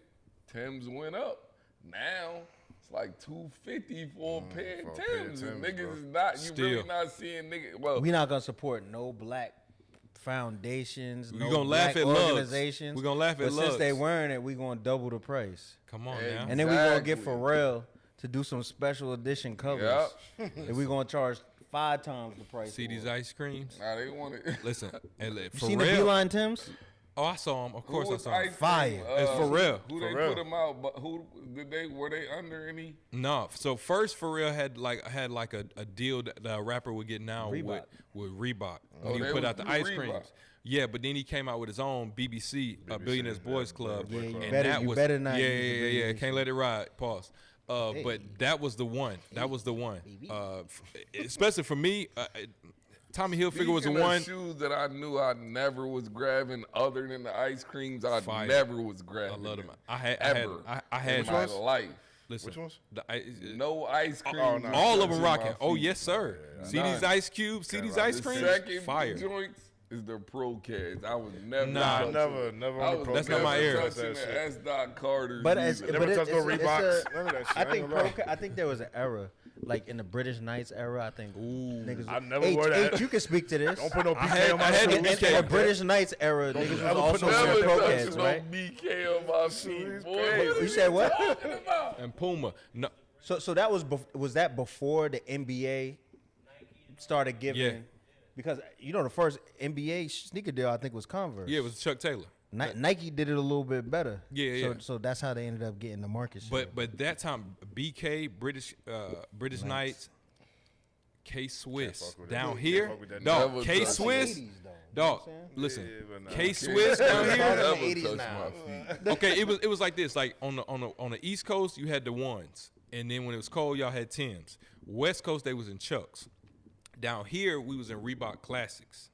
Tim's went up. Now it's like $250 for a pair for of a pair of Tim's. Timbs, Niggas bro. is not. You Still. really not seeing niggas. Well, We not gonna support no black foundations, We no gonna laugh black at Lugz. organizations. We gonna laugh at But since they Lugz. wearing it, we gonna double the price. Come on Hey, now. And then we gonna get Exactly. Pharrell to do some special edition covers. And we gonna charge 5 times the price. See for these it. ice creams? nah, they want it. Listen, and You for seen the real. Beeline Timbs? Oh, I saw him. Of course, I was saw him. Ice Fire. Cream? It's Pharrell. Who they Pharrell. put him out? But who did they? Were they under any? No, so first Pharrell had like a deal that the rapper would get now Reebok. with Reebok. Oh, When he they put was out the through ice Reebok. creams. Yeah, but then he came out with his own BBC, Billionaires Boys Club. Yeah, you and better- that you was better not yeah, use the yeah, yeah. abbreviation. Can't let it ride. Pause. But that was the one. That was the one. Especially for me, Tommy Hilfiger was the Speaking of one. shoes that I knew I never was grabbing, other than the ice creams, I Fire. never was grabbing. I love them. them. I had ever I had in my those. life. Listen, Which ones? No ice cream. no. all of them touching my rocking. Oh feet. yes, sir. See these None. ice cubes? See these ice The creams? second Fire. joints is the Pro Cats. I was never. Nah. touching- Never I on the was Pro That's not never my era. touching the S. Dot Carter. But it's either. Never but touched no it's Reeboks. a- None of that shit. I I think ain't gonna lie. I think there was an era like in the British Knights era. I think niggas. I never wore that. You can speak to this. Don't put no I PK had- on my I had shoe. the in BK. the British Knights era, niggas was ever put also no wearing Never pro touching cats, no right? BK on my feet, boy. You said what? And Puma. No, So that was that before the NBA started giving? Yeah. Because the first NBA sneaker deal I think was Converse. yeah, it was Chuck Taylor. Nike did it a little bit better. Yeah, so, yeah. So that's how they ended up getting the market share. But that time, BK, British Knights, K Swiss fuck with down that. here, Can't fuck with that. dog. Never K touch Swiss, 80s though. dog. You know Listen, Yeah, but nah. K Swiss down here. Never Never 80s touch now. my feet. Okay, it was like this. Like on the East Coast, you had the ones, and then when it was cold, y'all had Tims. West Coast, they was in Chucks. Down here, we was in Reebok Classics.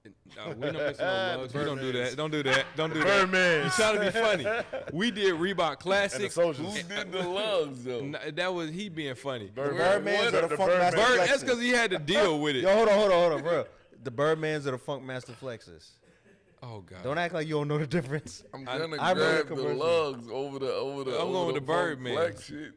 We don't mix no lugs. We don't do that. Don't do that. Don't do that. Birdman. You trying to be funny? We did Reebok And the Classics. soldiers. Who did the lugs though? That was he being funny. Birdman's or the Funk Birdman. Master Bird, Flexes? that's because he had to deal with it. Yo, hold on, bro. The Birdmans or the Funk Master Flexes? Oh God. Don't act like you don't know the difference. I'm gonna I remember grab the conversion. lugs over the. I'm going with the Birdman. Flex shit.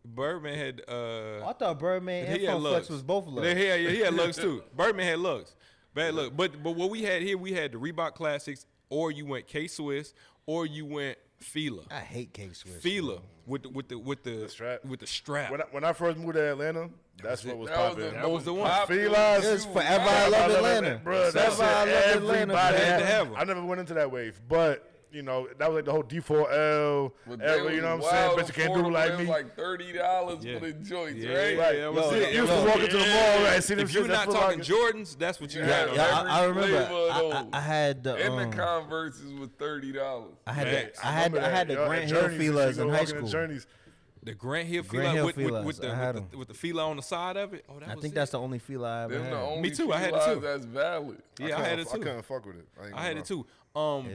Birdman had I thought Birdman and he had Funk lugs. Flex was both lugs. Yeah, he had lugs too. Birdman had lugs. Bad luck. But what we had here, we had the Reebok Classics, or you went K Swiss, or you went Fila. I hate K Swiss. Fila with the strap. with the strap. When I first moved to Atlanta, that's what was popping. That was the one. Felines. It's forever I love Atlanta. Bro, that's Forever I love Atlanta. everybody Had had to have 'em. I never went into that wave, but that was like the whole D4L. But Era, they you know was what I'm saying? wild Bet you can't do it affordable. like It was me. like $30 Yeah. for the joints, Yeah, right? yeah, yeah. Yo, You used to walk into the mall, right? See them If you're shits not that talking Foot Locker. Jordans, that's what you Yeah. got. Yeah, Every I remember. flavor of I had the And the Converses was $30. I had Facts. I had the Yo, Grant at Hill Journeys, you Filas used to in go high walk in the school. Journeys. The Grant Hill Grant Fila Hill with Filas, I had 'em. the Fila on the side of it. Oh, that I was think it. that's the only Fila I ever Them the had. only too. I had it Felines too. that's valid. Yeah, I had it I too. couldn't fuck with it. ain't I had gonna it too.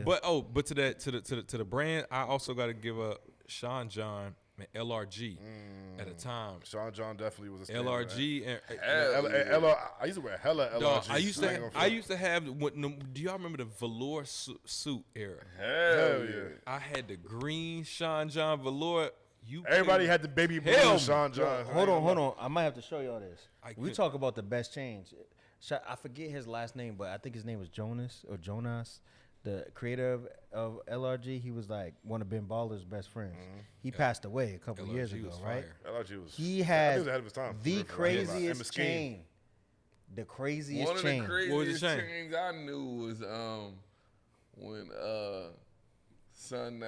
But to the brand, I also got to give a Sean John and LRG at a time. lie. Sean John definitely was a standard, LRG and Hell yeah. I used to wear hella LRG. dog, I used ain't gonna front. to have. Do y'all remember the velour suit era? Hell yeah. I had the green Sean John velour. Everybody had the baby blue Hell, Sean John. Hold on. I might have to show y'all this. We could- talk about the best change. I forget his last name, but I think his name was Jonas or Jonas, the creator of LRG. He was like one of Ben Baller's best friends. He passed away a couple years LRG ago, was right? fire. LRG was. He I think had he was ahead of his time. the For real. craziest Mesquite. chain. The craziest One of chain. the was the craziest chain? chains I knew was when son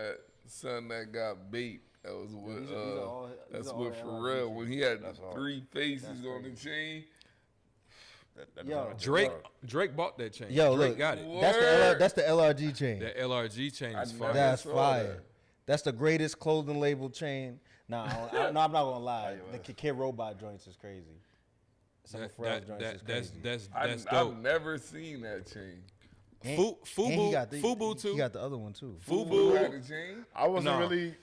that got beat. That was with These are all- these that's are all with LRG Pharrell when he had hard. 3 faces on the chain. That Yo. is Drake bought that chain. Yo, Drake look, got it. Word. that's the LRG chain. That LRG chain is I fire. never That's saw fire. that. That's the greatest clothing label chain. No, I'm not gonna lie. The Kid Robot joints is crazy. Some of Pharrell's joints is crazy. That's I've dope. never seen that chain. And Fubu, he got Fubu too. He got the other one too. Who Fubu. had a chain? I wasn't Nah. really.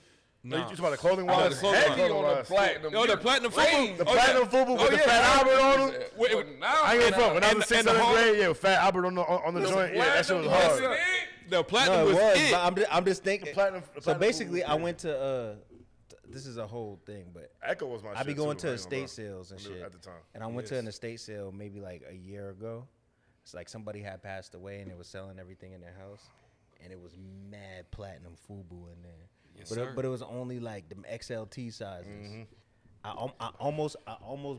Nah. You talking about the clothing I wise? know the clothing Heavy line. on the platinum. Oh, the You're platinum crazy. Fubu. The Oh, platinum yeah. Fubu with Oh, the yeah. Fat Albert on them. But now I ain't gonna front. When I was And 6th, the 7th hard- grade, yeah, Fat Albert on the joint. Yeah, that shit was hard. The platinum No, was it was. it. But I'm just thinking. platinum- the so platinum basically, Fubu I was went to. This is a whole thing, but Echo was my shit. I be going too, to I ain't gonna lie. estate sales and shit. At the time. And I went to an estate sale maybe like a year ago. It's like somebody had passed away and they was selling everything in their house, and it was mad platinum Fubu in there. Yes, but sir. but it was only like them XLT sizes. I almost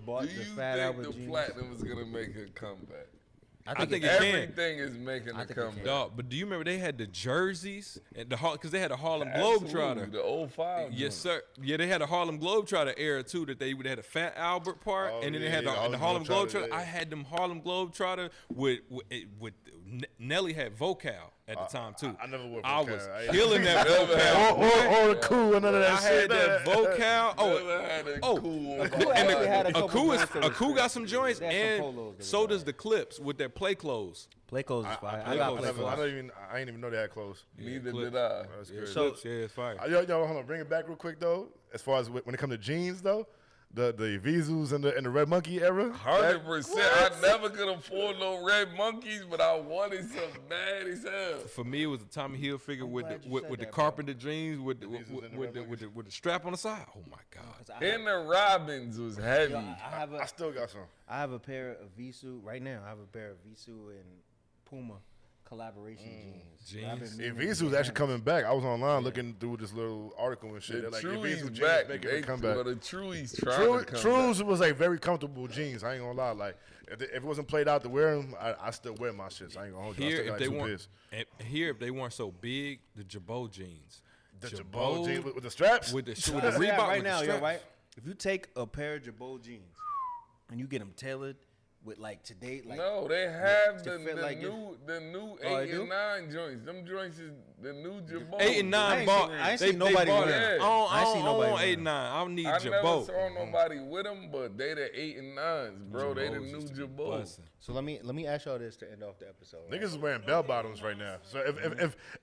bought Do the you Fat think Albert the jeans. platinum is gonna make a comeback? I think it can. Everything is making a think it comeback. can. Dog, but do you remember they had the jerseys and because they had a Harlem Absolutely, Globetrotter? the 05. Yes, sir. Yeah, they had a Harlem Globetrotter era too. That they had a Fat Albert part, Oh, and then yeah, they had yeah, the Harlem Globetrotter. yeah. I had them Harlem Globetrotter with Nelly had Vocal at the time too. I never wore I Vocal. was I- killing that Never had- Vocal. Or the cool and none of that I shit. had that Vocal. Never had a Oh, cool. Aku and actually had a couple joints that was Aku got some joints, They had some and polos that so was does the Clips with their play clothes. Play clothes is fire. I I got play never- I clothes. didn't even know they had clothes. Neither Clips. did I. That's good. So Yeah, it's fire. Yo, hold on, bring it back real quick though. As far as when it comes to jeans though, the Vizus and the Red Monkey era. 100%. I never could afford no Red Monkeys, but I wanted some bad as hell. For me, it was the Tommy Hilfiger with glad you with said the that, bro. carpenter jeans with the Vizus and the with Red the strap on the side. Oh my god! And the Robins was heavy. I have I a still got some. a pair of Visu right now. I have a pair of Visu and Puma collaboration jeans. I've been Jeans. meaning Yeah, to Vizu's get actually them. coming back. I was online looking through this little article and shit. The They're like, yeah, Vizu Truey's jeans back. making They, a comeback. well, the Truey's trying True, to come Trues back. was like very comfortable jeans. I ain't gonna lie. Like if it wasn't played out to wear them, I still wear my shits. I ain't gonna hold you. I Here, still got if they like two weren't pairs. here, if they weren't so big, the Jabot jeans. The Jabot jeans with the straps. with the So with the that's what I Reebok got right with the now, yo, straps. right? If you take a pair of Jabot jeans and you get them tailored with like today, like No, they have to the fit like this. new Oh, they 8 do? and 9 joints. Them joints is the new Jabot. 8 and 9 ain't bought. seen- I ain't they, seen nobody bought wear it. them. I don't I ain't seen nobody want wear 8 them. and 9. I need I never Jabot. saw nobody with them, but they the 8 and 9s, bro. They the Jabot's new used to be Jabot. bussin'. So let me ask y'all this to end off the episode. right? Niggas is wearing bell bottoms right now. So if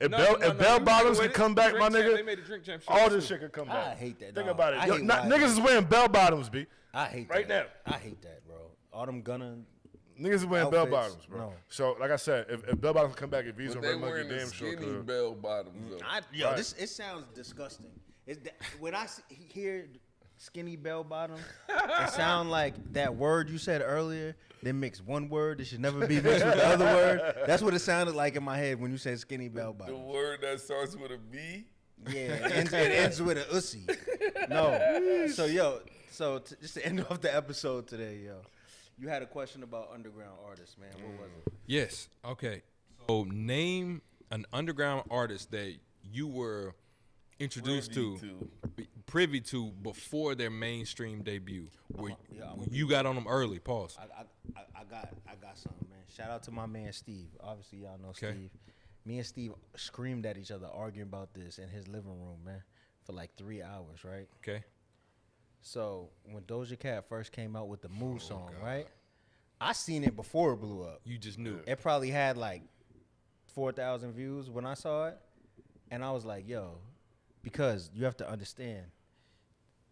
No, bell no, if bell no, bottoms they could come back, my Drink Champ- They nigga, made a drink champ shirt all too. this shit could come back. I hate that. Think dog. about it. I Yo, hate niggas why- is wearing bell bottoms, b. I hate right that. I hate that, bro. All them Gunna. Niggas is wearing bell Outfits, bottoms, bro. no. So like I said, if bell bottoms come back, if Visa But and they Red Monkey wearing the damn sure skinny could. bell bottoms, though. Yo, Right. it sounds disgusting. When I hear skinny bell bottom, it sound like that word you said earlier. They mix one word that should never be mixed with the other word. That's what it sounded like in my head when you said skinny bell The bottom. word that starts with a B. Yeah, it ends with a ussy. No. So just to end off the episode today, yo, you had a question about underground artists, man. What was it? Yes. Okay. So name an underground artist that you were introduced privy to before their mainstream debut. Where you got on them early. Pause. I got something, man. Shout out to my man Steve. Obviously, y'all know Okay. Steve. Me and Steve screamed at each other arguing about this in his living room, man, for like 3 hours, right? Okay. So when Doja Cat first came out with the Move song, right? I seen it before it blew up. You just knew. It probably had like 4,000 views when I saw it, and I was like, yo, because you have to understand,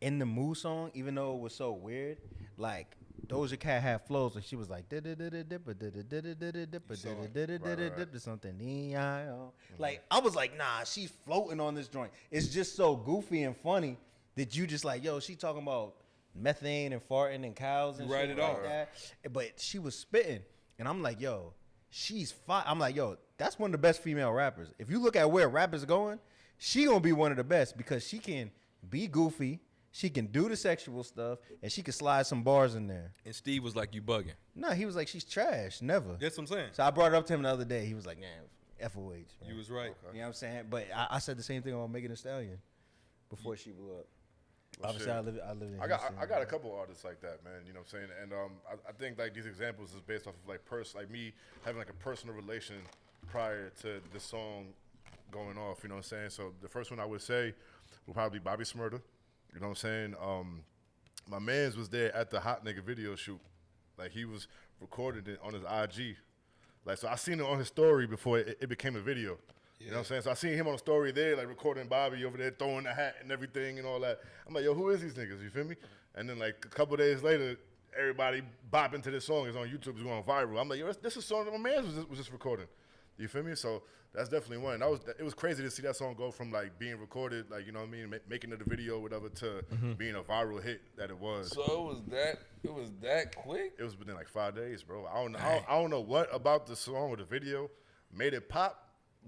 in the Move song, even though it was so weird, like Doja Cat had flows and she was like something. Like I was like, nah, she's floating on this joint. It's just so goofy and funny that you just like, yo, she talking about methane and farting and cows and Write shit it like off. that. But she was spitting, and I'm like, yo, she's fine. I'm like, yo, that's one of the best female rappers. If you look at where rap is going, she gonna be one of the best because she can be goofy, she can do the sexual stuff, and she can slide some bars in there. And Steve was like, you bugging. No, he was like, she's trash, never. That's what I'm saying. So I brought it up to him the other day. He was like, nah, FOH. Man. You was right. You know what I'm saying? But I said the same thing about Megan Thee Stallion before she blew up. Well, Obviously, shit. I live in I got Houston. a couple artists like that, man. You know what I'm saying? And I think like these examples is based off of like me having like a personal relation prior to the song going off. You know what I'm saying? So the first one I would say would probably be Bobby Smurda. You know what I'm saying? My man's was there at the Hot Nigga video shoot. Like he was recording it on his IG. Like so I seen it on his story before it became a video. You know what I'm saying? So I seen him on the story there, like recording Bobby over there, throwing the hat and everything and all that. I'm like, yo, who is these niggas? You feel me? And then like a couple days later, everybody bopping to this song. It's on YouTube. It's going viral. I'm like, yo, this is a song that my man was just recording. You feel me? So that's definitely one. It was crazy to see that song go from like being recorded, like, you know what I mean, making it a video, whatever, to being a viral hit that it was. So it was that quick? It was within like 5 days, bro. I don't know what about the song or the video made it pop,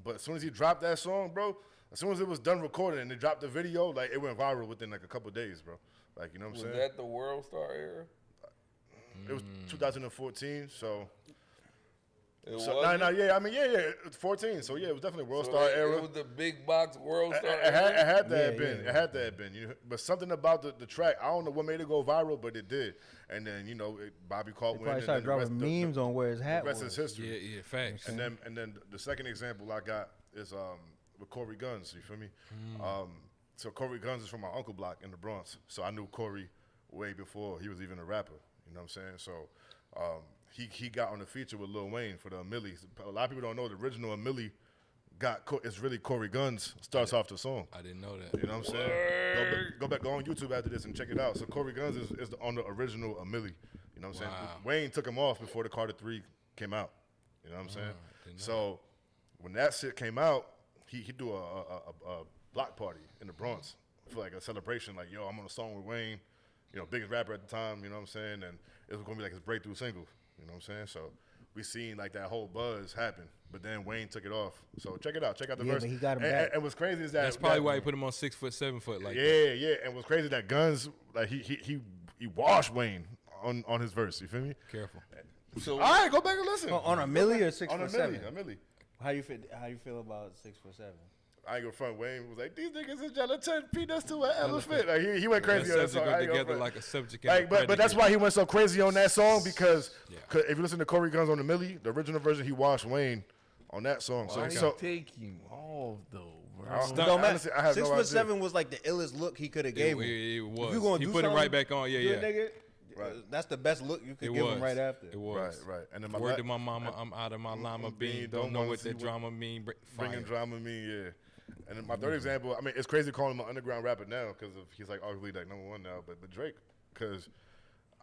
but as soon as he dropped that song, bro, as soon as it was done recording and they dropped the video, like it went viral within like a couple days, bro. Like, you know what I'm Was saying? that the World Star era? It was 2014, so So, I mean, it's 14. So yeah, it was definitely World So Star it era. was the big box World Star It had to Yeah, have been. yeah. It had to have been. You know, but something about the track, I don't know what made it go viral, but it did. And then Bobby caught wind. Probably and started then the dropping rest- memes on where his hat The rest was. is history. Yeah, facts. And then the second example I got is with Corey Guns. You feel me? So Corey Guns is from my uncle block in the Bronx. So I knew Corey way before he was even a rapper. You know what I'm saying? So he got on the feature with Lil Wayne for the Millie. A lot of people don't know the original Millie it's really Corey Guns starts off the song. I didn't know that. You know what I'm saying? Go on YouTube after this and check it out. So Corey Guns is on the original Millie. You know what I'm saying? Wayne took him off before the Carter 3 came out. You know what I'm saying? So when that shit came out, he do a block party in the Bronx for like a celebration. Like, yo, I'm on a song with Wayne, biggest rapper at the time. You know what I'm saying? And it was gonna be like his breakthrough single. You know what I'm saying? So we seen like that whole buzz happen. But then Wayne took it off. So check it out. Check out the verse. but he got him and, back. And what's crazy is that That's probably why he put him on 6 foot, 7 foot like that. yeah. And what's crazy that Guns like he washed Wayne on his verse. You feel me? Careful. So All right, go back and listen. On a milli or 6 On a foot 7? milli, a milli. How you feel about 6 foot 7? I ain't gonna front. Wayne was like, these niggas is trying to turn peanuts to an elephant. Like he went crazy on that That song. subject I go ain't gonna together front. like a subject and a But that's predicate. why he went so crazy on that song because Yeah. 'cause if you listen to Corey Guns on the Millie, the original version, he washed Wayne on that song. why So take him off though, bro? honestly, I have 6 no foot idea. 7 was like the illest look he could have gave him. It was. If you gonna He do put it right something back on. Yeah, good, yeah. nigga, Right. that's the best look you could It give was. him right after. It was. Right. And then Word to my mama, I'm out of my llama bean. Don't know wanna what see that drama mean. Bringing Fire. drama mean, yeah. And then my third example, I mean, it's crazy calling him an underground rapper now because he's like arguably like #1 now, but Drake, because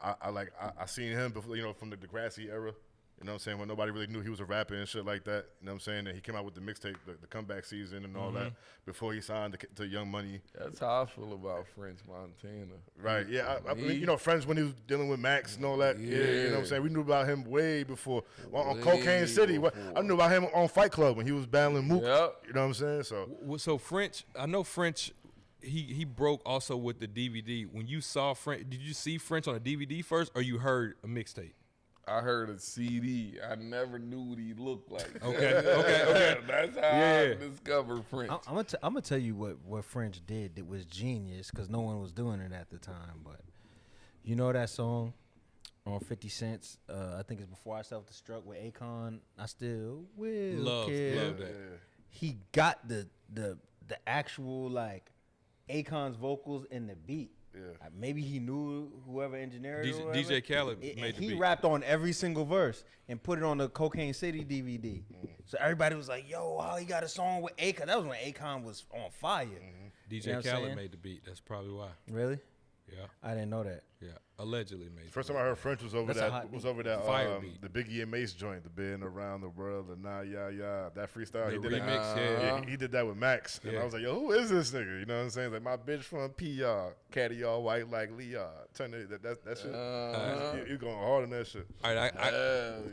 I seen him before, from the Degrassi era. You know what I'm saying? When nobody really knew he was a rapper and shit like that. You know what I'm saying? And he came out with the mixtape, the comeback season and all that before he signed to Young Money. That's how I feel about French Montana. Right, yeah. I mean, friends when he was dealing with Max and all that. Yeah, you know what I'm saying? We knew about him way before. On Cocaine City. I knew about him on Fight Club when he was battling Mook. Yep. You know what I'm saying? So So French, I know French. He broke also with the DVD. When you saw French, did you see French on a DVD first, or you heard a mixtape? I heard a CD. I never knew what he looked like. Okay. That's how Yeah. I discovered French. I'm gonna tell you what French did that was genius because no one was doing it at the time. But you know that song on 50 Cent's, I think it's Before I Self-Destruct with Akon. I still will Love kill. that. He got the actual like Akon's vocals in the beat. Yeah. Maybe he knew whoever engineered it. or whatever. DJ Khaled And made the he beat. rapped on every single verse and put it on the Cocaine City DVD. So everybody was like, "Yo, how he got a song with Akon?" That was when Akon was on fire. DJ You know what I'm Khaled saying? made the beat. That's probably why. Really? Yeah, I didn't know that. yeah. Allegedly made. First the time I heard French was over That's a hot that Fire beat. the Biggie and Mace joint, the been around the world, the nah yeah yeah, that freestyle. The He did remix, that. yeah. He did that with Max, and Yeah. I was like, yo, who is this nigga? You know what I'm saying? Like my bitch from PR, caddy all white like Leon. Turn it that shit. You going hard on that shit? All right, Hell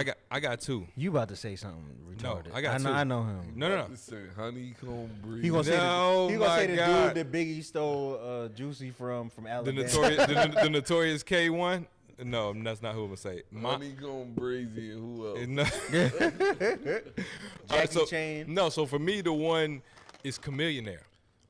yeah. I got two. You about to say something No, retarded? I got know, two. I know him. No. This say honeycomb breeze. He gonna say No, he gonna say my the God. dude that Biggie stole Juicy from The Alabama. notorious, the notorious K1. No, that's not who I'm gonna say. Honeycomb breezy and who else? No. All right, Jackie Chain. No, so for me, the one is Chameleonaire.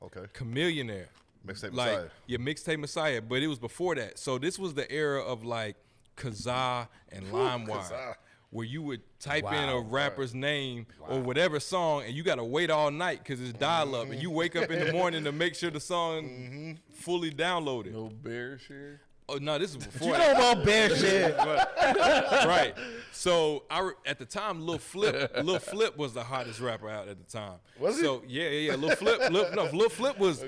Okay, Chameleonaire. mixtape Like, Messiah. yeah, mixtape Messiah, but it was before that. So this was the era of like Kazaa and LimeWire, Kazaa. where you would type in a Wow. rapper's name or whatever song, and you gotta wait all night because it's dial up, and you wake up in the morning to make sure the song fully downloaded. No bear share. Oh no, this is before. You that. know about bear shit. Right. So at the time, Lil Flip was the hottest rapper out at the time. Was he? So yeah. Lil Flip was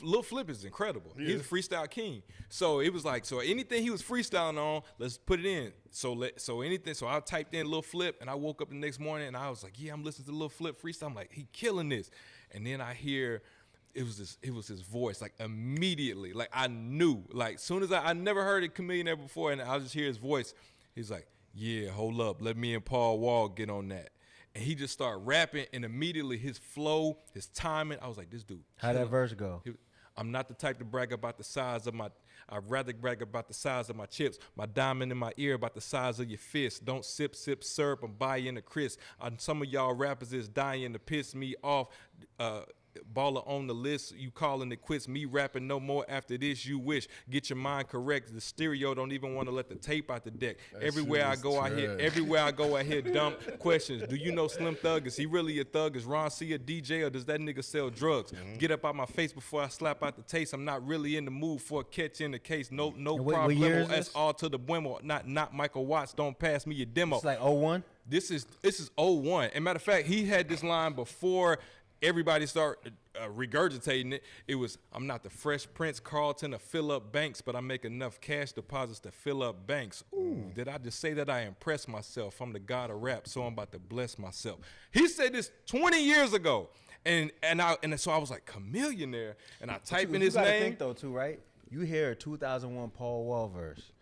Lil Flip is incredible. He's a freestyle king. So it was like, so anything he was freestyling on, let's put it in. So I typed in Lil Flip, and I woke up the next morning and I was like, yeah, I'm listening to Lil Flip freestyle. I'm like, he killing this. And then I hear. It was his voice, like immediately, like I knew, like soon as I never heard a Chameleonaire before, and I just hear his voice. He's like, yeah, hold up, let me and Paul Wall get on that, and he just started rapping, and immediately his flow, his timing, I was like, this dude. How that killing. verse go? I'm not the type to brag about the size of my, I'd rather brag about the size of my chips. My diamond in my ear about the size of your fist. Don't sip syrup and buy in the crisp. Some of y'all rappers is dying to piss me off. Baller on the list, you calling it quits. Me rapping no more after this, you wish. Get your mind correct. The stereo don't even want to let the tape out the deck. Everywhere I go, I hear dumb questions. Do you know Slim Thug? Is he really a thug? Is Ron C a DJ, or does that nigga sell drugs? Get up out my face before I slap out the taste. I'm not really in the mood for a catch in the case. No what year is problemo. this? That's all to the bueno. Not Michael Watts. Don't pass me your demo. It's like 01. This is 01. And matter of fact, he had this line before everybody started regurgitating it. It was, I'm not the Fresh Prince Carlton to fill up banks, but I make enough cash deposits to fill up banks. Ooh, did I just say that I impress myself? I'm the god of rap, so I'm about to bless myself. He said this 20 years ago. And so I was like, Chameleonaire. And I type in his You gotta name. think though too, right? You hear a 2001 Paul Wall verse.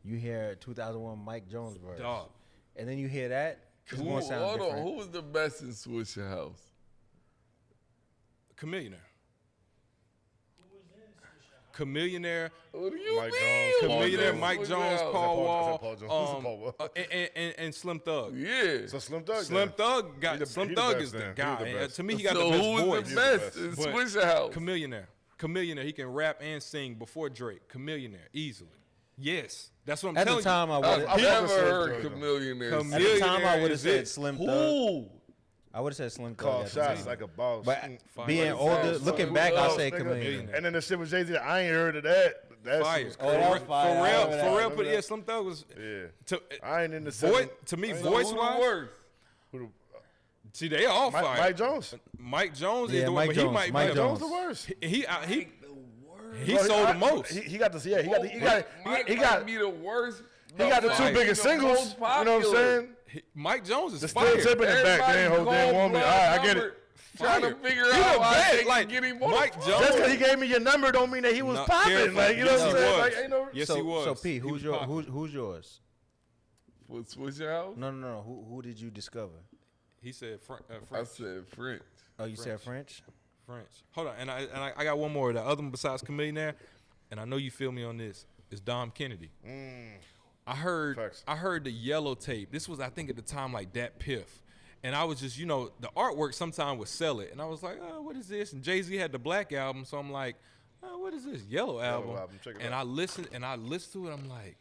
You hear a 2001 Mike Jones verse. Dog. And then you hear that, it's Who, gonna sound hold different. on, who was the best in Swisher House? Chameleonaire. Chameleonaire. What do you Mike mean? Jones, Paul Chameleonaire, Jones. Mike Swisher Jones, House. Paul I Wall, said Paul Jones. Who's Paul Wall? and Slim Thug. Yeah. So Slim Thug. Slim then. Thug got He the Slim best Thug is then. the He guy. the And, best. to me, he got So the best who was voice. the best in But Swisher House? Chameleonaire. He can rap and sing before Drake. Chameleonaire, easily. Yes, that's what I'm At the telling time, I would I've have. never Slim heard Thug, Chameleonaire. At the time, I Millionaire would have is said it. Slim Thug. Who? I would have said Slim Thug. Call at the shots time. like a boss. But Fire. being Fire. older, Fire. looking Fire. back, I Fire. say Nigga. Chameleonaire. And then the shit with Jay-Z, I ain't heard of that. That Fire. shit was Oh, that was crazy. fire. I remember that. For real, Remember that? Slim Thug was. Yeah. To, I ain't in the voice, seven. to me, I ain't- So voice who the wise, worst? see, they all Mike, fire. Mike Jones. Mike Jones Yeah, is the Mike one, but Jones. he might Mike be Jones. Jones the worst. he Bro, sold I- the most. He got the yeah. He got Mike he got might be the worst. he got the two Fire. biggest singles. You know what I'm saying? Mike Jones is The fire. still tipping it back. They ain't want me. All right, I get it. Trying to Fire. figure He out the how best. they Like, can get him Mike on. Jones. Just because he gave me your number don't mean that he was No, popping. careful. Like, you know Yes, what I'm he saying? was. Like, ain't no. Yes, so, he was. So P, He who's was your popping. who's yours? For Swisher House? No. Who did you discover? He said I French. said French. Oh, you said French. French. Hold on, and I got one more. The other one besides Chameleonaire, and I know you feel me on this, is Dom Kennedy. I heard Facts. the yellow tape. This was, I think, at the time like Dat Piff. And I was just, the artwork sometimes would sell it. And I was like, oh, what is this? And Jay-Z had the Black album, so I'm like, oh, what is this? Yellow album. album. Check it And out. I listened to it. I'm like,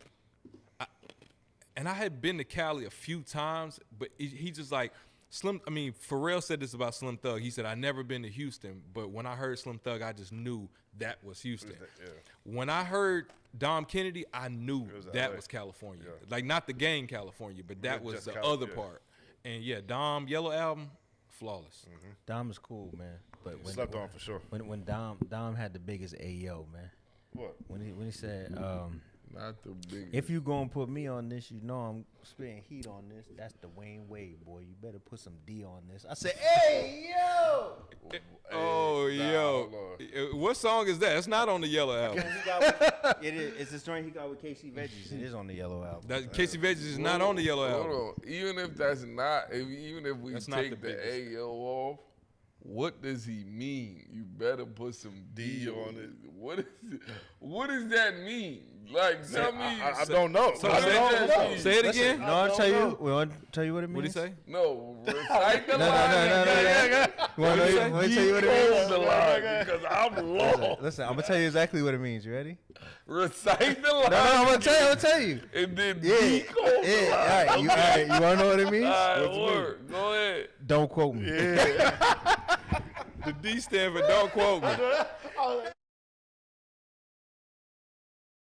and I had been to Cali a few times, but he just like, Pharrell said this about Slim Thug. He said, I never been to Houston, but when I heard Slim Thug, I just knew that was Houston. Yeah. When I heard Dom Kennedy, I knew was that LA. was California. Yeah. Like, not the gang California, but that Yeah, was just the Cali- other yeah. part. And yeah, Dom, Yellow Album, flawless. Dom is cool, man. But when, Slept on for sure. when Dom had the biggest AO, man. What? When he said, Not the biggest. if you gonna put me on this, you know I'm spitting heat on this. That's the Wayne Wade, boy. You better put some D on this. I said, hey, yo. Oh, yo. hold What song is that? It's not on the Yellow Album. It is. It's this joint he got with KC Veggies. It is on the Yellow album. That Casey Veggies is not on the Yellow Album. Hold on. Even if that's not, even if we That's not take the the biggest. AO off, what does he mean? You better put some D on it. What does that mean? Like, tell me. I don't know. So I say, don't know. say it again. No, I'll tell you. We want to tell you what it means. What'd he say? No, recite the No. line. You want to tell you what it means? Hold the line because I'm lost. Listen, I'm gonna tell you exactly what it means. You ready? Recite the line. No, I'm gonna tell you. And then Yeah, decode the yeah. line. All right, you wanna know what it means? All right, word. Go ahead. Don't quote me. The D stand for don't quote me.